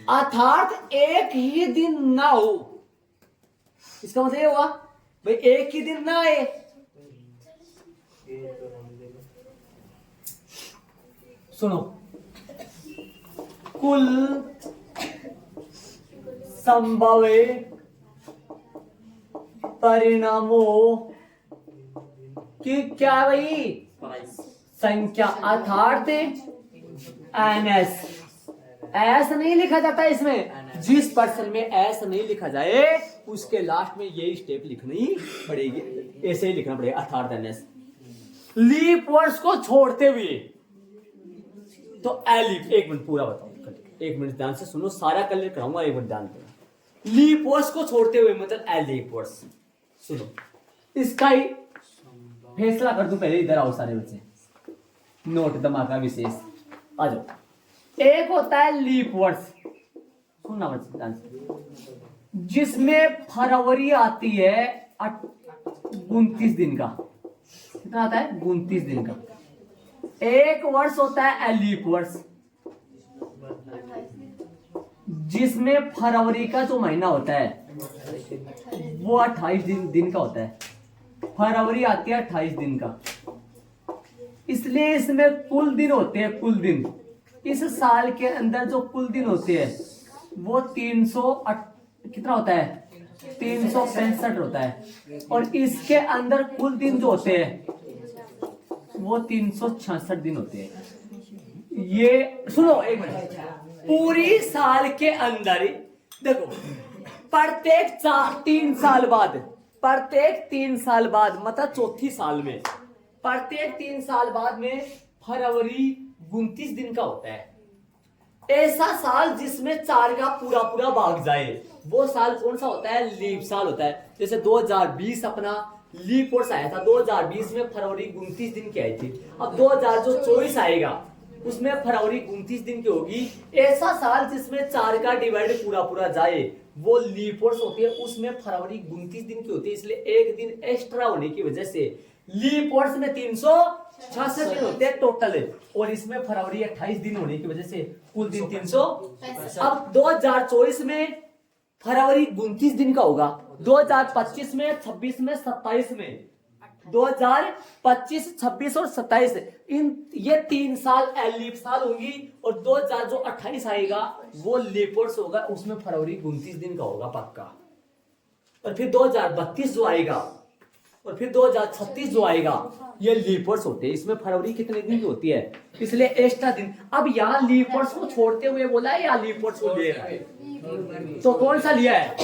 अर्थात एक ही दिन ना हो, इसका मतलब ये हुआ भाई एक ही दिन ना आए। सुनो, कुल संभव परिणामों की क्या भाई संख्या, अर्थात NS। एस नहीं लिखा जाता इसमें, जिस पर्सन में एस नहीं लिखा जाए उसके लास्ट में यही स्टेप लिखनी पड़ेगी, ऐसे ही लिखना पड़ेगा, अर्थात NS। लीप वर्ड्स को छोड़ते हुए तो एलिप, एक मिनट पूरा बताओ, एक मिनट ध्यान से सुनो, सारा क्लियर कराऊंगा, एक मिनट ध्यान देना। लीप वर्ड्स को छोड़ते हुए मतलब एलिप वर्ड्स। सुनो, इसका ही फैसला कर दूं, पहले इधर आओ सारे बच्चे, नोट दिमाग का विशेष। आ जाओ, एक होता है लीप वर्ड्स, सुनना बच्चे ध्यान से, जिसमें फरवरी आती है 29 दिन का। कितना आता है? 29 दिन का। एक वर्ष होता है एलीप वर्ष, जिसमें फरवरी का जो महीना होता है वो 28 दिन का होता है। फरवरी आती है 28 दिन का, इसलिए इसमें कुल दिन होते हैं, कुल दिन। इस साल के अंदर जो कुल दिन होते हैं वो 300 कितना होता है? 365 होता है, और इसके अंदर कुल दिन जो होते हैं वो 366 दिन होते हैं। ये सुनो एक मिनट, पूरी साल के अंदर देखो, प्रत्येक 3 साल बाद, प्रत्येक 3 साल बाद मतलब चौथी साल में, प्रत्येक 3 साल बाद में फरवरी 29 दिन का होता है। ऐसा साल जिसमें 4 का पूरा पूरा भाग जाए वो साल कौन सा होता है? लीप साल होता है। जैसे 2020 अपना लीप वर्ष आया था, 2020 में फरवरी 29 दिन की आई थी। अब 2024 आएगा उसमें फरवरी 29 दिन की होगी। ऐसा साल जिसमें 4 का डिवाइड पूरा पूरा जाए वो लीप वर्ष होती है, उसमें फरवरी 29 दिन की होती है, इसलिए एक दिन एक्स्ट्रा होने की वजह से लीप वर्ष में 366 दिन होते हैं टोटल, और इसमें फरवरी 28 दिन होने की वजह से कुल दिन 300। अब 2024 में फरवरी 29 दिन का होगा, 2025 में, 26 में, 27 में, 2025, 26 और 27 इन ये 3 साल लीप साल होंगी, और 2028 आएगा वो लीप वर्ष होगा, उसमें फरवरी 29 दिन का होगा पक्का। और फिर 2032 जो आएगा और फिर 2036 जो आएगा ये लीप वर्ष होते हैं, इसमें फरवरी कितने दिन की होती है, इसलिए एक्स्ट्रा दिन। अब यहाँ लीप वर्ष को छोड़ते हुए बोला है या लीप वर्ष को ले रहा है, तो कौन सा लिया है?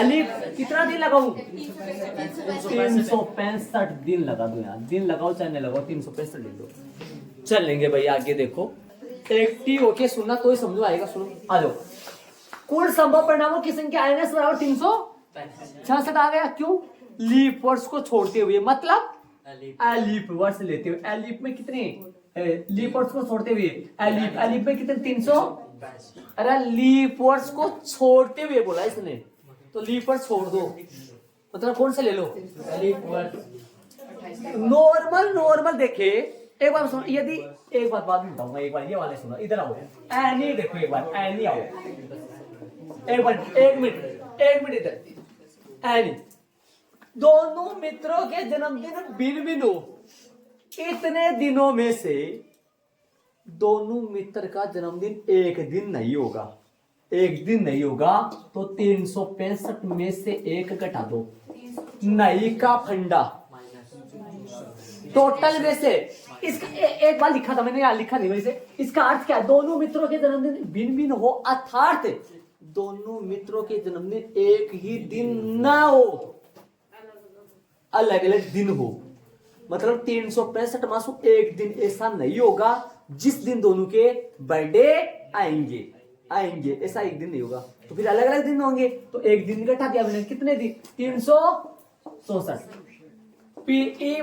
लीप कितना दिन लगाऊं? 365 दिन लगा दो यार, दिन लगाओ चाहे नहीं लगाओ, 365 दिन दो। चल लेंगे भाई आगे देखो, एक्टिव होके सुनना तो ही समझ आएगा। सुनो आ जाओ। कुल संभव परिणामों की संख्या NS बराबर 366 आ गया। क्यों? लीप वर्ष को छोड़ते हुए, मतलब लीप वर्ष लेते हुए। लीप में कितने लीप वर्ष को छोड़ते हुए लीप में कितने 300। अरे लीप वर्ष को छोड़ते हुए बोला इसने, तो लीप वर्ष छोड़ दो, मतलब कौन सा ले लो? लीप वर्ष। नॉर्मल देखे एक बार सुनो, यदि एक बात बाद में बताऊंगा, एक बार ये वाले सुनो, इधर आओ, नहीं देखो एक बार, नहीं आओ, एक मिनट इधर। नहीं, दोनों मित्रों के जन्मदिन भिन्न भिन्न हो, इतने दिनों में से दोनों मित्र का जन्मदिन एक दिन नहीं होगा, तो 365 में से एक घटा दो, नहीं का फंडा टोटल में से। इसका एक बार लिखा था मैंने, यहाँ लिखा नहीं वैसे। इसका अर्थ क्या है? दोनों मित्रों के जन्मदिन भिन्न भिन्न हो, अर्थात दोनों मित्रों के जन्मदिन एक ही दिन ना हो, अलग अलग दिन हो, मतलब 365 मासों एक दिन ऐसा नहीं होगा जिस दिन दोनों के बर्थडे आएंगे, ऐसा एक दिन नहीं होगा, तो फिर अलग अलग दिन होंगे, तो एक दिन घटा दिया मैंने, कितने दिन? 364। पीई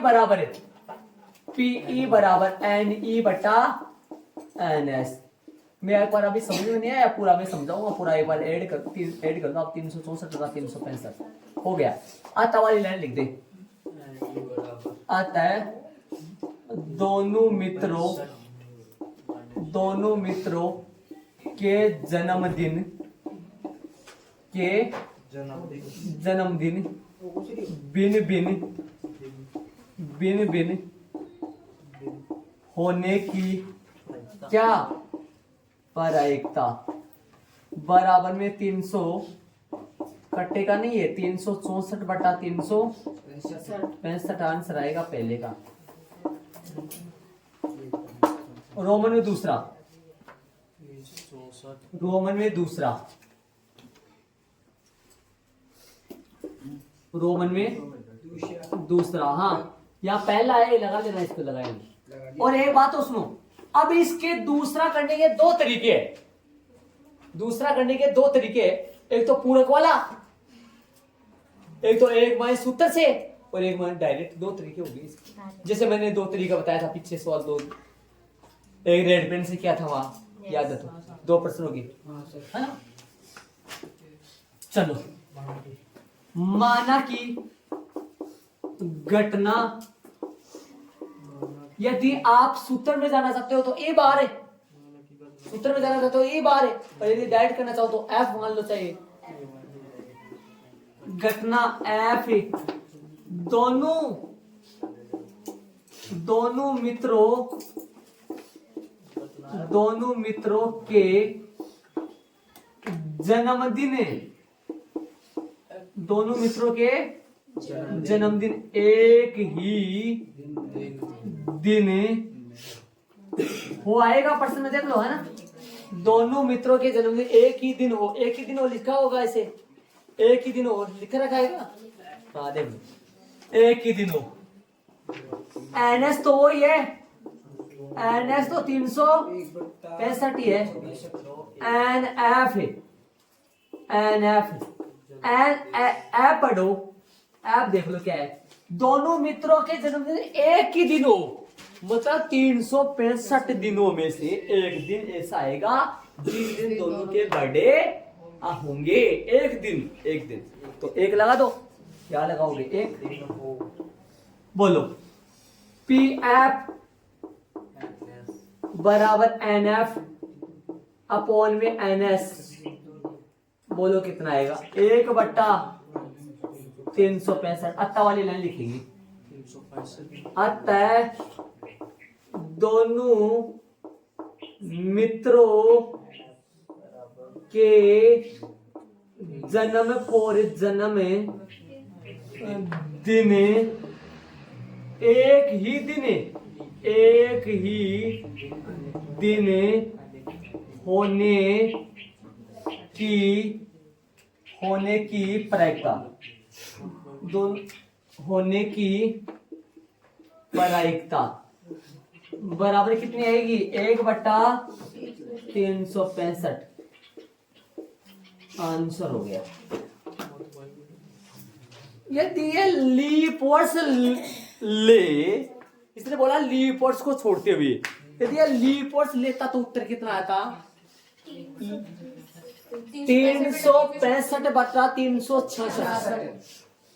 बराबर NE बटा NS। मैं एक बार अभी समझ में नहीं आया पूरा, मैं समझाऊंगा पूरा, एक बार ऐड कर दो आप। 364 का 365 हो गया। आता वाली लाइन लिख दे, आता है दोनों मित्रों के जन्मदिन भिन्न होने की क्या प्रायिकता बराबर में 300 कटेगा नहीं है, 364 बटा 365 आंसर आएगा पहले का। रोमन में दूसरा हाँ, यहाँ पहला है, लगा लेना, इसको लगाएंगे। और एक बात तो सुनो, अब इसके दूसरा करने के दो तरीके हैं, एक तो पूरक वाला, एक तो एक माइनस सूत्र से, और एक माइनस डायरेक्ट। दो तरीके हो गए इसके, जैसे मैंने दो तरीका बताया था पिछले सवाल, दो एक रेड पेन से किया था वहां, याद है तो 2 प्रश्न हो गए, है ना। चलो, माना कि घटना, यदि आप सूत्र में जाना चाहते हो तो ए बार है, और यदि डायरेक्ट करना चाहो तो एफ मान लो चाहिए। घटना एफ दोनों मित्रों के जन्मदिन एक ही दिन हो आएगा। प्रश्न में देख लो, है ना, दोनों मित्रों के जन्मदिन एक ही दिन हो लिखा होगा, ऐसे एक ही दिन हो लिखा रखा है। हाँ देख लो, एक ही दिन हो। NS तो वही है, NS तो 365 ही है। NF पढ़ो, आप देख लो क्या है, दोनों मित्रों के जन्मदिन एक ही दिन हो, मतलब 365 दिनों में से एक दिन ऐसा आएगा जिस दिन दोनों के बर्थडे होंगे। एक दिन तो एक लगा दो। क्या लगाओगे? एक। बोलो पी एफ बराबर एन एफ अपॉन में एन एस। बोलो कितना आएगा? 1/365। अतः वाली लाइन लिखेंगे। अतः दोनों मित्रों के जन्म और जन्म दिन एक ही दिन होने की प्रायिकता बराबर कितनी आएगी? 1/365। आंसर हो गया। यदि ये लीप वर्ड्स ले, इसने बोला लीप वर्ड्स को छोड़ते हुए, यदि ये लीप वर्ड्स लेता तो उत्तर कितना आता? 365/366।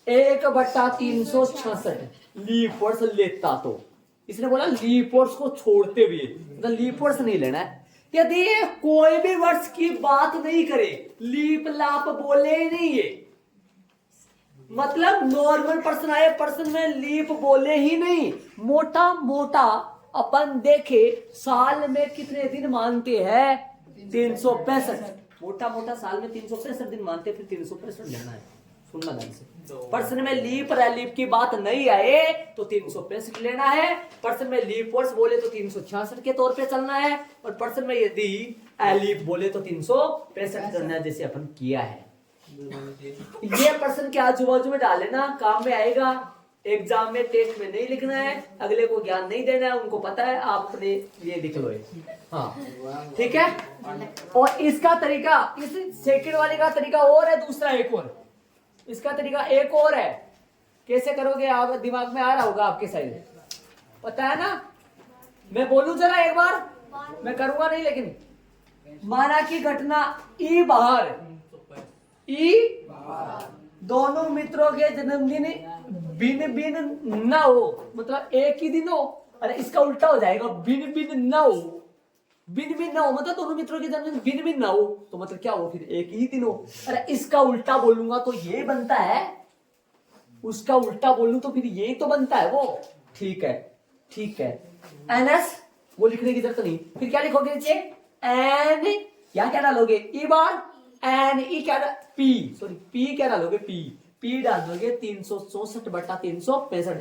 1/366 लीप वर्ड्स लेता तो। इसने बोला लीप वर्ड्स को छोड़ते हुए, मतलब लीप वर्ड्स नहीं लेना है। यदि कोई भी वर्ड्स की बात नहीं करे, लीप लाप बोले ही नहीं है, मतलब नॉर्मल पर्सन आए, पर्सन में लीप बोले ही नहीं, मोटा मोटा अपन देखे साल में कितने दिन मानते हैं? 365। मोटा मोटा साल में 365 दिन मानते, फिर 365 लेना है। सुनना ध्यान से। पर्सन में लीप लीप की बात नहीं आए तो 365 लेना है। पर्सन में लीप वर्ड्स बोले तो 366 के तौर पे चलना है, और पर्सन में यदि एलीप बोले तो 365 करना है, जैसे अपन किया है। ये पर्सन के आजू बाजू में डाले ना, काम में आएगा। एग्जाम में टेस्ट में नहीं लिखना है, अगले को ज्ञान नहीं देना है, उनको पता है। आप अपने ये लिख लो। हाँ ठीक है। और इसका तरीका, इस सेकंड वाले का तरीका और है, दूसरा एक और। इसका तरीका एक और है। कैसे करोगे आप? दिमाग में आ रहा होगा आपके साइड, पता है ना? मैं बोलूं जरा एक बार, मैं करूंगा नहीं लेकिन। माना की घटना ई बाहर, दोनों मित्रों के जन्मदिन बिन बिन न हो, मतलब एक ही दिन हो। अरे इसका उल्टा हो जाएगा, बिन बिन न हो। बिन बिन ना हो मतलब दोनों मित्रों के जन्मदिन बिन बिन ना हो, तो मतलब क्या हो? फिर एक ही दिन हो। अरे इसका उल्टा बोलूंगा तो ये बनता है, उसका उल्टा बोलूं तो फिर यही तो बनता है वो। ठीक है एनएस वो लिखने की जरूरत नहीं। फिर क्या लिखोगे नीचे? एन, या क्या डालोगे? ई बार एन ई क्या पी, सॉरी पी क्या डालोगे? पी डाल दोगे 364/365।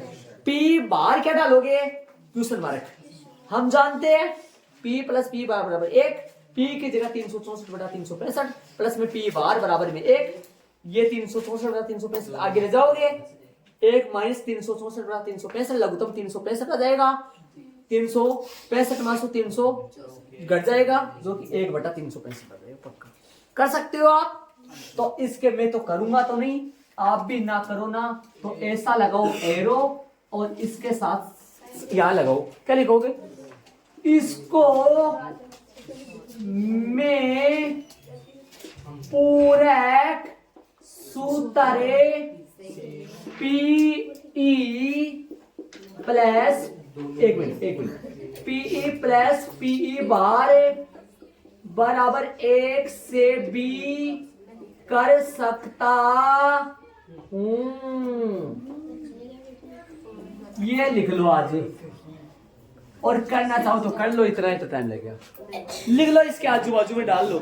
पी बार क्या डालोगे? Question mark. हम जानते हैं P प्लस P बार बराबर 1। P की जगह 364/365 प्लस में P बार बराबर में 1। ये 364/365 आगे ले जाओगे, 1 माइनस 364/365 लघुत्तम 365 आ जाएगा। 365 माइनस 300 घट जाएगा, जो कि 1/365 आ जाएगा। पक्का कर सकते हो आप। तो इसके मैं तो करूंगा तो नहीं, आप भी ना करो ना, तो ऐसा लगाओ एरो, और इसके साथ यहां लगाओ। क्या लिखोगे? इसको मैं पूरक सूत्र पीई प्लस एक मिनट पीई प्लस पीई बार बराबर 1 से b कर सकता हूं। ये लिख लो आज, और करना चाहो तो कर लो, इतना ही तो टाइम लगेगा। लिख लो, इसके आजू बाजू में डाल लो,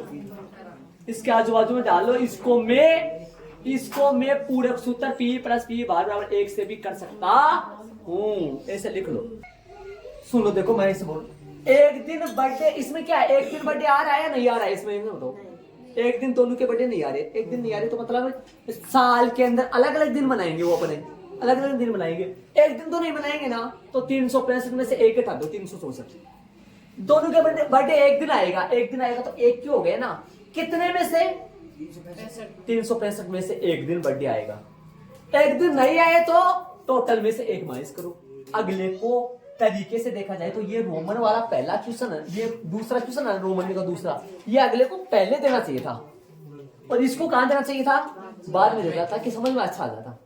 इसके आजू बाजू में डाल लो। इसको मैं पूरक सूत्र P प्लस P बार बराबर 1 से भी कर सकता हूं, ऐसे लिख लो। सुनो देखो, मैं इसे बोल, एक दिन बर्थडे, इसमें क्या है? एक दिन बर्थडे आ रहा है या नहीं आ रहा है? इसमें बताओ, एक दिन दोनों के बर्थडे नहीं आ रहे, एक दिन नहीं आ रहे, तो मतलब साल के अंदर अलग अलग दिन मनाएंगे वो, अपने अलग अलग दिन मनाएंगे। एक दिन तो नहीं मनाएंगे ना, तो 365 में से एक हटा दो, 364। दोनों के बर्थडे एक दिन आएगा, एक दिन आएगा तो एक क्यों हो गया ना? कितने में से? 365 में से एक दिन बर्थडे आएगा। एक दिन नहीं आए तो टोटल में से एक माइनस करो, अगले को तरीके से देखा जाए तो ये रोमन वाला पहला क्वेश्चन है, ये दूसरा क्वेश्चन है रोमन का दूसरा, ये अगले को पहले देना चाहिए था और इसको कहां देना चाहिए था, बाद में देता, ताकि समझ में अच्छा आ जाता।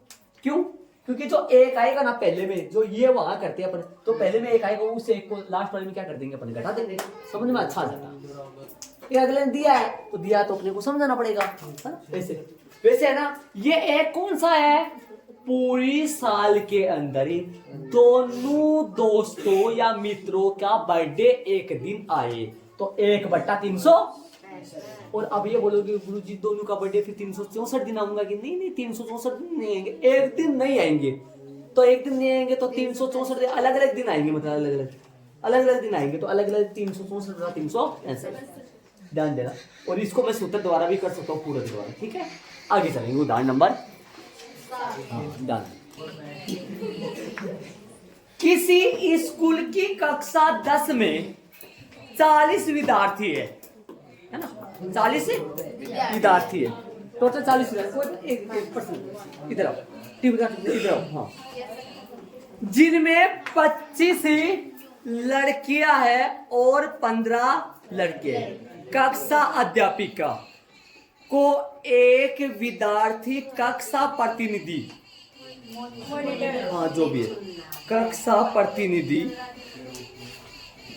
क्यों? क्योंकि जो एक आएगा ना पहले में, जो ये वहां करते हैं अपन, तो पहले में एक आएगा, उस एक को लास्ट वाले में क्या कर देंगे अपन, घटा देंगे, समझ में अच्छा आ जाता। ये अगले ने दिया है तो दिया तो अपने को समझाना पड़ेगा, वैसे वैसे है ना। ये एक कौन सा है, पूरी साल के अंदर ही दोनों दोस्तों या मित्रों का बर्थडे एक दिन आए, तो 1/300। और अब ये बोलोगे गुरुजी दोनों का बर्थडे फिर 364 दिन आऊंगा कि नहीं, नहीं 364 दिन नहीं आएंगे, एक दिन नहीं आएंगे, तो एक दिन नहीं आएंगे तो 364 दिन अलग अलग दिन आएंगे, मतलब अलग अलग दिन आएंगे, तो अलग अलग 364 365 ध्यान देना। और इसको मैं सूत्र द्वारा भी कर सकता हूँ, पूरे द्वारा, ठीक है। आगे चलेंगे उदाहरण नंबर, किसी स्कूल की कक्षा 10 में 40 विद्यार्थी है ना, 40 विद्यार्थी है, टोटल 40 विद्यार्थी, एक पर्सन इधर आओ, इधर आओ, हाँ, जिनमें 25 लड़कियां हैं और 15 लड़के हैं। कक्षा अध्यापिका को एक विद्यार्थी कक्षा प्रतिनिधि, हाँ जो भी है, कक्षा प्रतिनिधि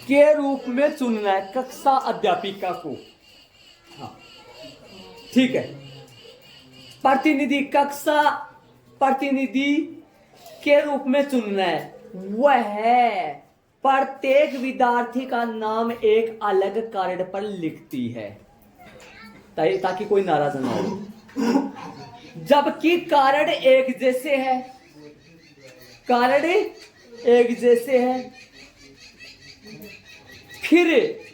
के रूप में चुनना है, कक्षा अध्यापिका को, हाँ ठीक है, प्रतिनिधि, कक्षा प्रतिनिधि के रूप में चुनना है। वह प्रत्येक विद्यार्थी का नाम एक अलग कार्ड पर लिखती है, ताकि कोई नाराज ना हो, जबकि कार्ड एक जैसे है, कार्ड एक जैसे है। फिर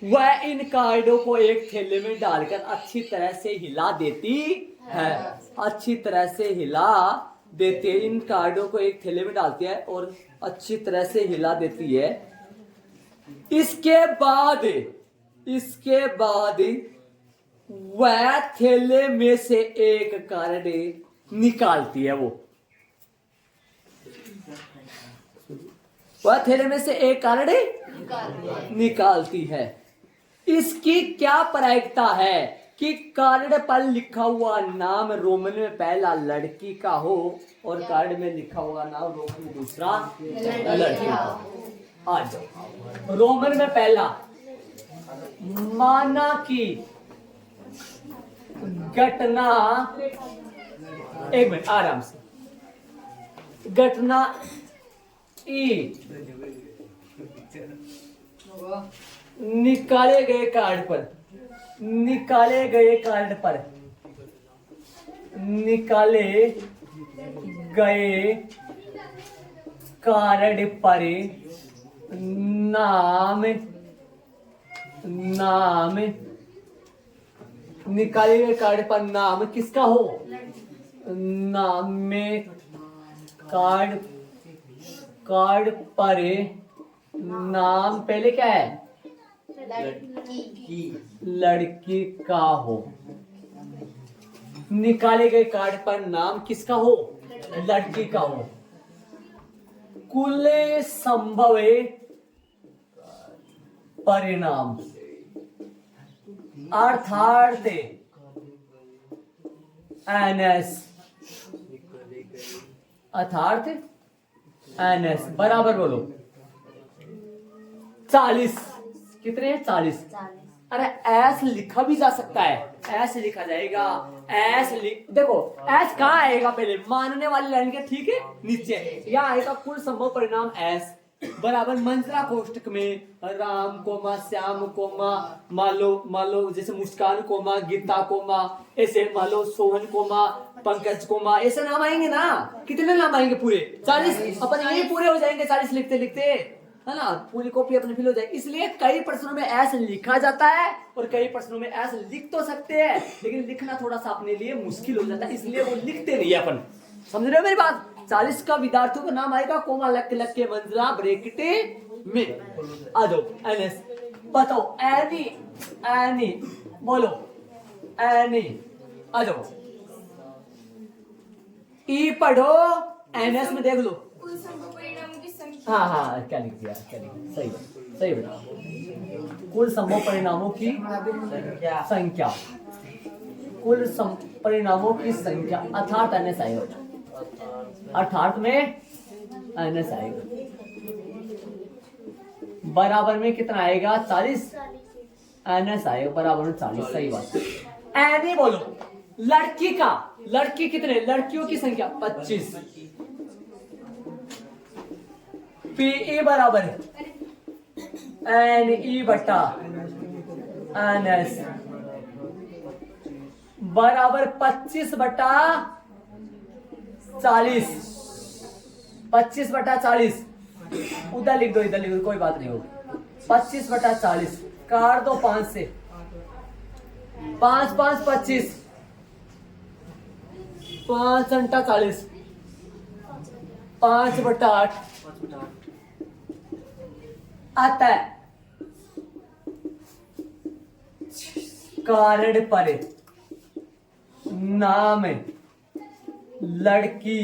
वह इन कार्डों को एक थैले में डालकर अच्छी तरह से हिला देती है, अच्छी तरह से हिला देते, इन कार्डों को एक थैले में डालती है और अच्छी तरह से हिला देती है। इसके बाद वह थैले में से एक कार्ड निकालती है, वह थैले में से एक कार्ड निकालती है। इसकी क्या प्रायिकता है कि कार्ड पर लिखा हुआ नाम रोमन में पहला लड़की का हो और कार्ड में लिखा हुआ नाम रोमन में दूसरा लड़की का। आज रोमन में पहला, माना कि घटना, एक मिनट आराम से, घटना ई निकाले गए कार्ड पर नाम निकाले गए कार्ड पर नाम किसका हो, नाम में कार्ड पर नाम पहले क्या है, लड़की का हो। निकाले गए कार्ड पर नाम किसका हो, लड़की का हो। कुल संभव परिणाम अर्थात NS बराबर बोलो 40, कितने हैं 40। अरे एस लिखा भी जा सकता है, एस लिखा जाएगा, देखो एस कहाँ आएगा, पहले मानने वाली लाइन के ठीक है नीचे, यहाँ आएगा कुल संभव परिणाम एस बराबर मंजरा कोष्टक में राम कोमा श्याम कोमा मान लो जैसे मुस्कान कोमा गीता कोमा, ऐसे मान लो सोहन कोमा पंकज कोमा, ऐसे नाम आएंगे ना, कितने नाम आएंगे पूरे 40, अपन यही पूरे हो जाएंगे 40 लिखते लिखते, है ना, पूरी कॉपी अपनी फिल हो जाएगी। इसलिए कई प्रश्नों में ऐसे लिखा जाता है और कई प्रश्नों में ऐसे लिख तो सकते हैं, लेकिन लिखना थोड़ा सा अपने लिए मुश्किल हो जाता है, इसलिए वो लिखते नहीं है अपन, समझ रहे हो मेरी बात। 40 का विद्यार्थियों का नाम आएगा, कोमा लग के मंजरा ब्रैकेट में आ जाओ। एनएस बताओ, एनी बोलो, एनी आ जाओ, ई पढ़ो, एनएस में देख लो, कुल संभव परिणामों की संख्या हाँ हाँ, क्या लिख दिया, क्या लिख दिया, सही सही बेटा। कुल संभव परिणामों की संख्या, कुल परिणामों की संख्या अर्थात NS आएगा, अर्थात में NS आएगा। बराबर में कितना आएगा? 40। NS आएगा बराबर में 40, सही बात। एनी बोलो, लड़की का, लड़की कितने, लड़कियों की संख्या 25। PE बराबर NE बटा NS बराबर 25 बटा 40। 25 बटा 40, उधर लिख दो, इधर लिख दो, कोई बात नहीं होगी। 25 बटा 40 काट दो 5 से, 5 5 25, 5 अंटा 40, 5 बटा 8 आता है। कारण पर नाम लड़की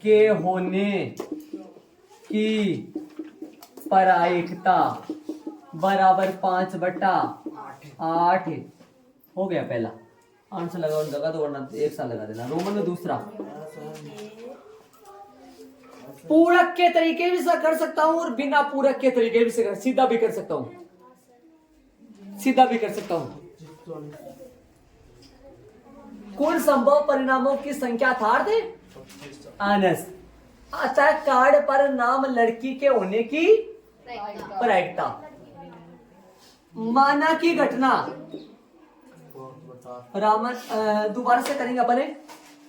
के होने की प्रायिकता बराबर 5 बटा 8 हो गया। पहला आंसर लगा दो, वरना एक साल लगा देना। रोमन में दूसरा, पूरक के तरीके भी से कर सकता हूं और बिना पूरक के तरीके भी से सीधा भी कर सकता हूं, सीधा भी कर सकता हूं। कुल संभव परिणामों की संख्या था NS। अच्छा, कार्ड पर नाम लड़की के होने की प्रायिकता। माना की घटना, रामन दोबारा से करेंगे अपन,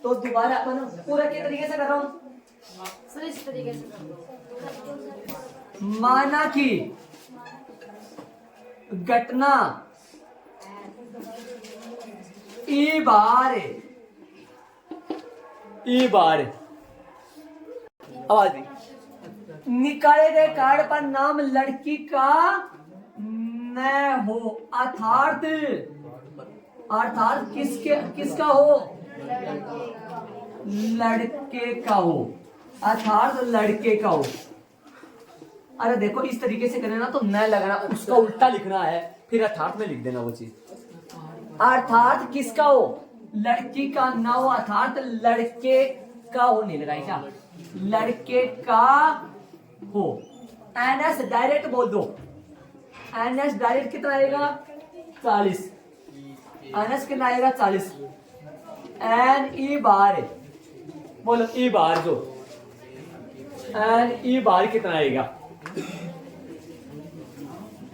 तो दोबारा अपन पूरक के तरीके से कर रहा हूं। इस तरीके से माना की घटना ई बार आवाज निकाले गए कार्ड पर नाम लड़की का न हो, अर्थात किसका हो? लड़के का हो, अर्थात लड़के का हो। अरे देखो, इस तरीके से करना तो न लगाना, उसका उल्टा लिखना है, फिर अर्थात में लिख देना वो चीज। अर्थात किसका हो? लड़की का ना हो, अर्थात लड़के का हो। नहीं लगाए क्या? लड़के का हो। NS डायरेक्ट बोल दो, NS डायरेक्ट कितना आएगा? 40। NS कितना आएगा? 40। NE बार बोलो, E बार जो NE बार कितना आएगा?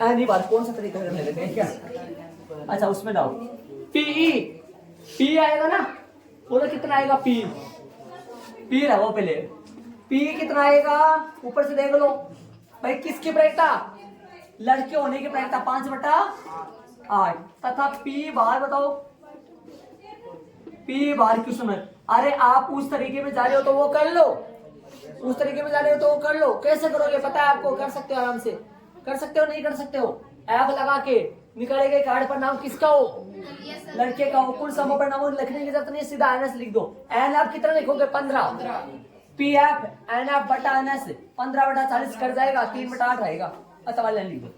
NE बार कौन सा तरीका करने लगे हैं क्या? अच्छा, उसमें डालो PE, P आएगा ना, बोलो कितना आएगा? P लगाओ पहले। P कितना आएगा? ऊपर से देख लो भाई, किसकी प्रायिकता? लड़के होने की प्रायिकता 5 बटा 8 तथा P बार बताओ, P बार क्यों समय? अरे आप उस तरीके में जा रहे हो तो वो कर लो, उस तरीके में जा रहे हो तो वो कर लो। कैसे करोगे पता है आपको? कर सकते हो, आराम से कर सकते हो, नहीं कर सकते हो? ऐप लगा के निकाले गए कार्ड पर नाम किसका हो? लड़के का हो। कुल समूह पर नाम लिखने की जरूरत नहीं, सीधा NS लिख दो। NF कितना लिखोगे? 15। PF NF बटा NS 15 बटा 40 कर जाएगा, 3 बटा 8 आएगा। अथवा लाइन लिख दो।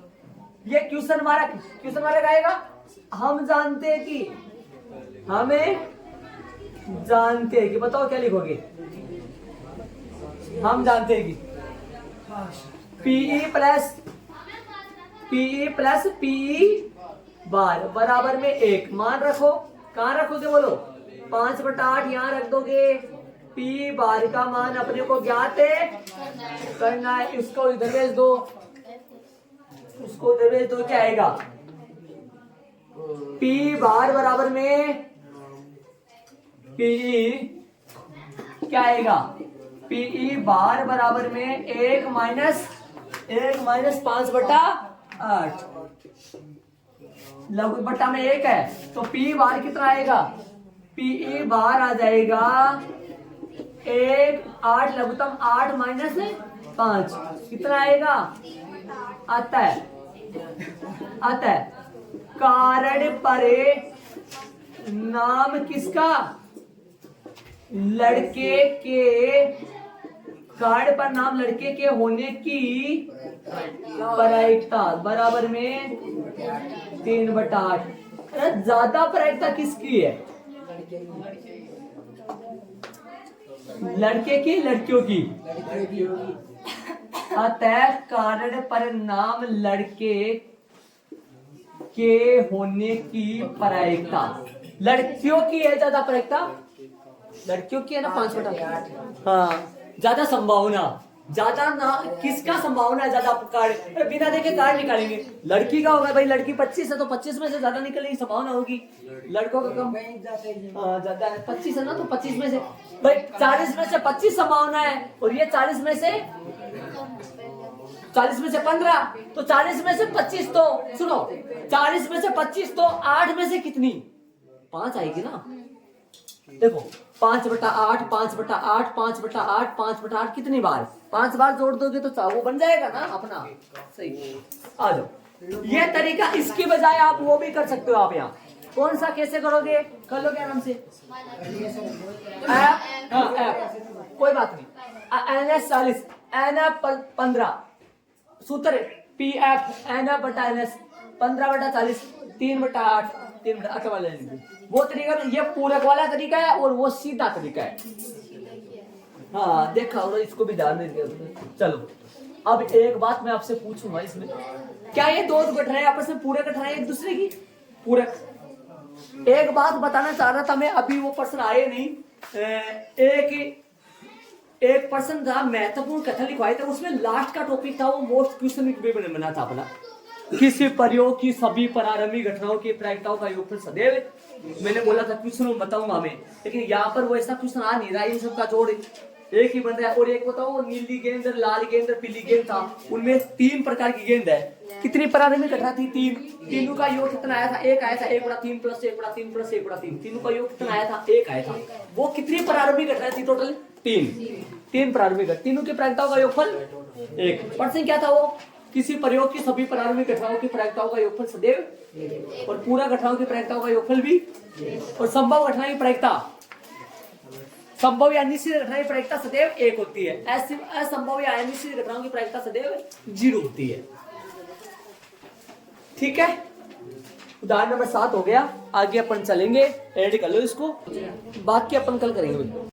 ये क्वेश्चन मार्क आएगा। हम जानते हैं कि, हमें जानते हैं कि, बताओ क्या लिखोगे? हम जानते हैं कि PE प्लस PE बार बराबर में 1 मान रखो। कहां रखोगे बोलो? 5 बटा 8 यहां रख दोगे। P बार का मान अपने को ज्ञात है करना है, इसको इधर भेज दो, उसको इधर भेज दो। क्या आएगा? P बार बराबर में PE क्या आएगा? PE बार बराबर में 1 माइनस 5 बटा 8, लघु बट्टा में 1 है, तो P बार कितना आएगा? PE बार आ जाएगा 1 8 लघुत्तम 8 माइनस 5 कितना आएगा? आता है। कारण परे नाम किसका? लड़के के कार्ड पर नाम लड़के के होने की प्रायिकता बराबर में 3/8। ज्यादा प्रायिकता किसकी है? लड़के की, लड़कियों की? अतः कार्ड पर नाम लड़के के होने की प्रायिकता लड़कियों की है ज्यादा प्रायिकता। लड़कियों की है ना 5/8। हाँ, ज्यादा संभावना, ज्यादा ना किसका संभावना है ज्यादा? कार्ड बिना देखे कार्ड निकालेंगे। लड़की का होगा भाई, लड़की 25 है तो 25 में से ज्यादा निकलने की संभावना होगी। लड़कों का कम, ज्यादा है 25 है ना, तो 25 में से भाई 40 में से 25 संभावना है, और ये 40 में से 15, तो 40 में से 25 तो सुनो, 40 में से 25 तो 8 में से कितनी? 5 आएगी ना। देखो 5/8, 5/8, 5/8, 5/8 कितनी बार? 5 बार जोड़ दोगे तो वो बन जाएगा ना अपना। सही, आ जाओ। ये तरीका, इसकी बजाय आप वो भी कर सकते हो। आप यहाँ कौन सा कैसे करोगे? कर लो क्या नाम से? ऐप, कोई बात नहीं। NS 40, NF 15, सूत्र PF NF/NS 15/40, 3/8, 3/8 वाला लीजिए। वो तरीका, ये पूरक वाला तरीका है और वो सीधा तरीका है। हाँ देखा होगा, इसको भी ध्यान दीजिए। चलो अब एक बात मैं आपसे पूछूंगा, इसमें क्या ये दो घटनाएं आपस में पूरक घटनाएं एक दूसरे की? पूरक। एक बात बताना चाह रहा था मैं, अभी वो पर्सन आए नहीं। एक पर्सन था, महत्वपूर्ण कथन लिखवाए थे, उसमें लास्ट का टॉपिक था वो मोस्ट क्वेश्चन बना था अपना। किसी प्रयोग की सभी प्रारंभिक घटनाओं की प्रायिकताओं का योगफल सदैव, मैंने बोला था क्वेश्चन बताऊंगा मैं, लेकिन यहाँ पर वो ऐसा क्वेश्चन आ नहीं रहा है। इन सबका जोड़ एक ही बन रहा है। और एक बताओ, नीली गेंद, लाल गेंद, पीली गेंद था, उनमें 3 प्रकार की गेंद है। कितनी प्रारंभिक घटना थी? 3। तीनों का योग कितना आया था? 1 आया था। 1/3 + 1/3 + 1/3, तीनों का योग कितना आया था? 1 आया था। वो कितनी प्रारंभिक घटना थी? टोटल 3 प्रारंभिक घटना, तीनों की प्रायिकताओं का योगफल 1। प्रश्न क्या था वो? किसी प्रयोग की सभी प्रारंभिक घटनाओं की प्रायिकताओं का योगफल सदैव, और पूरा घटनाओं की प्रायिकताओं का योगफल भी, और संभव घटना की प्रायिकता, संभव या निश्चित घटना की प्रायिकता सदैव 1 होती है। असंभव या अनिश्चित घटनाओं की प्रायिकता सदैव 0 होती है। ठीक है, उदाहरण नंबर 7 हो गया। आगे अपन चलेंगे, ऐड कर लो इसको, बाकी अपन कल करेंगे।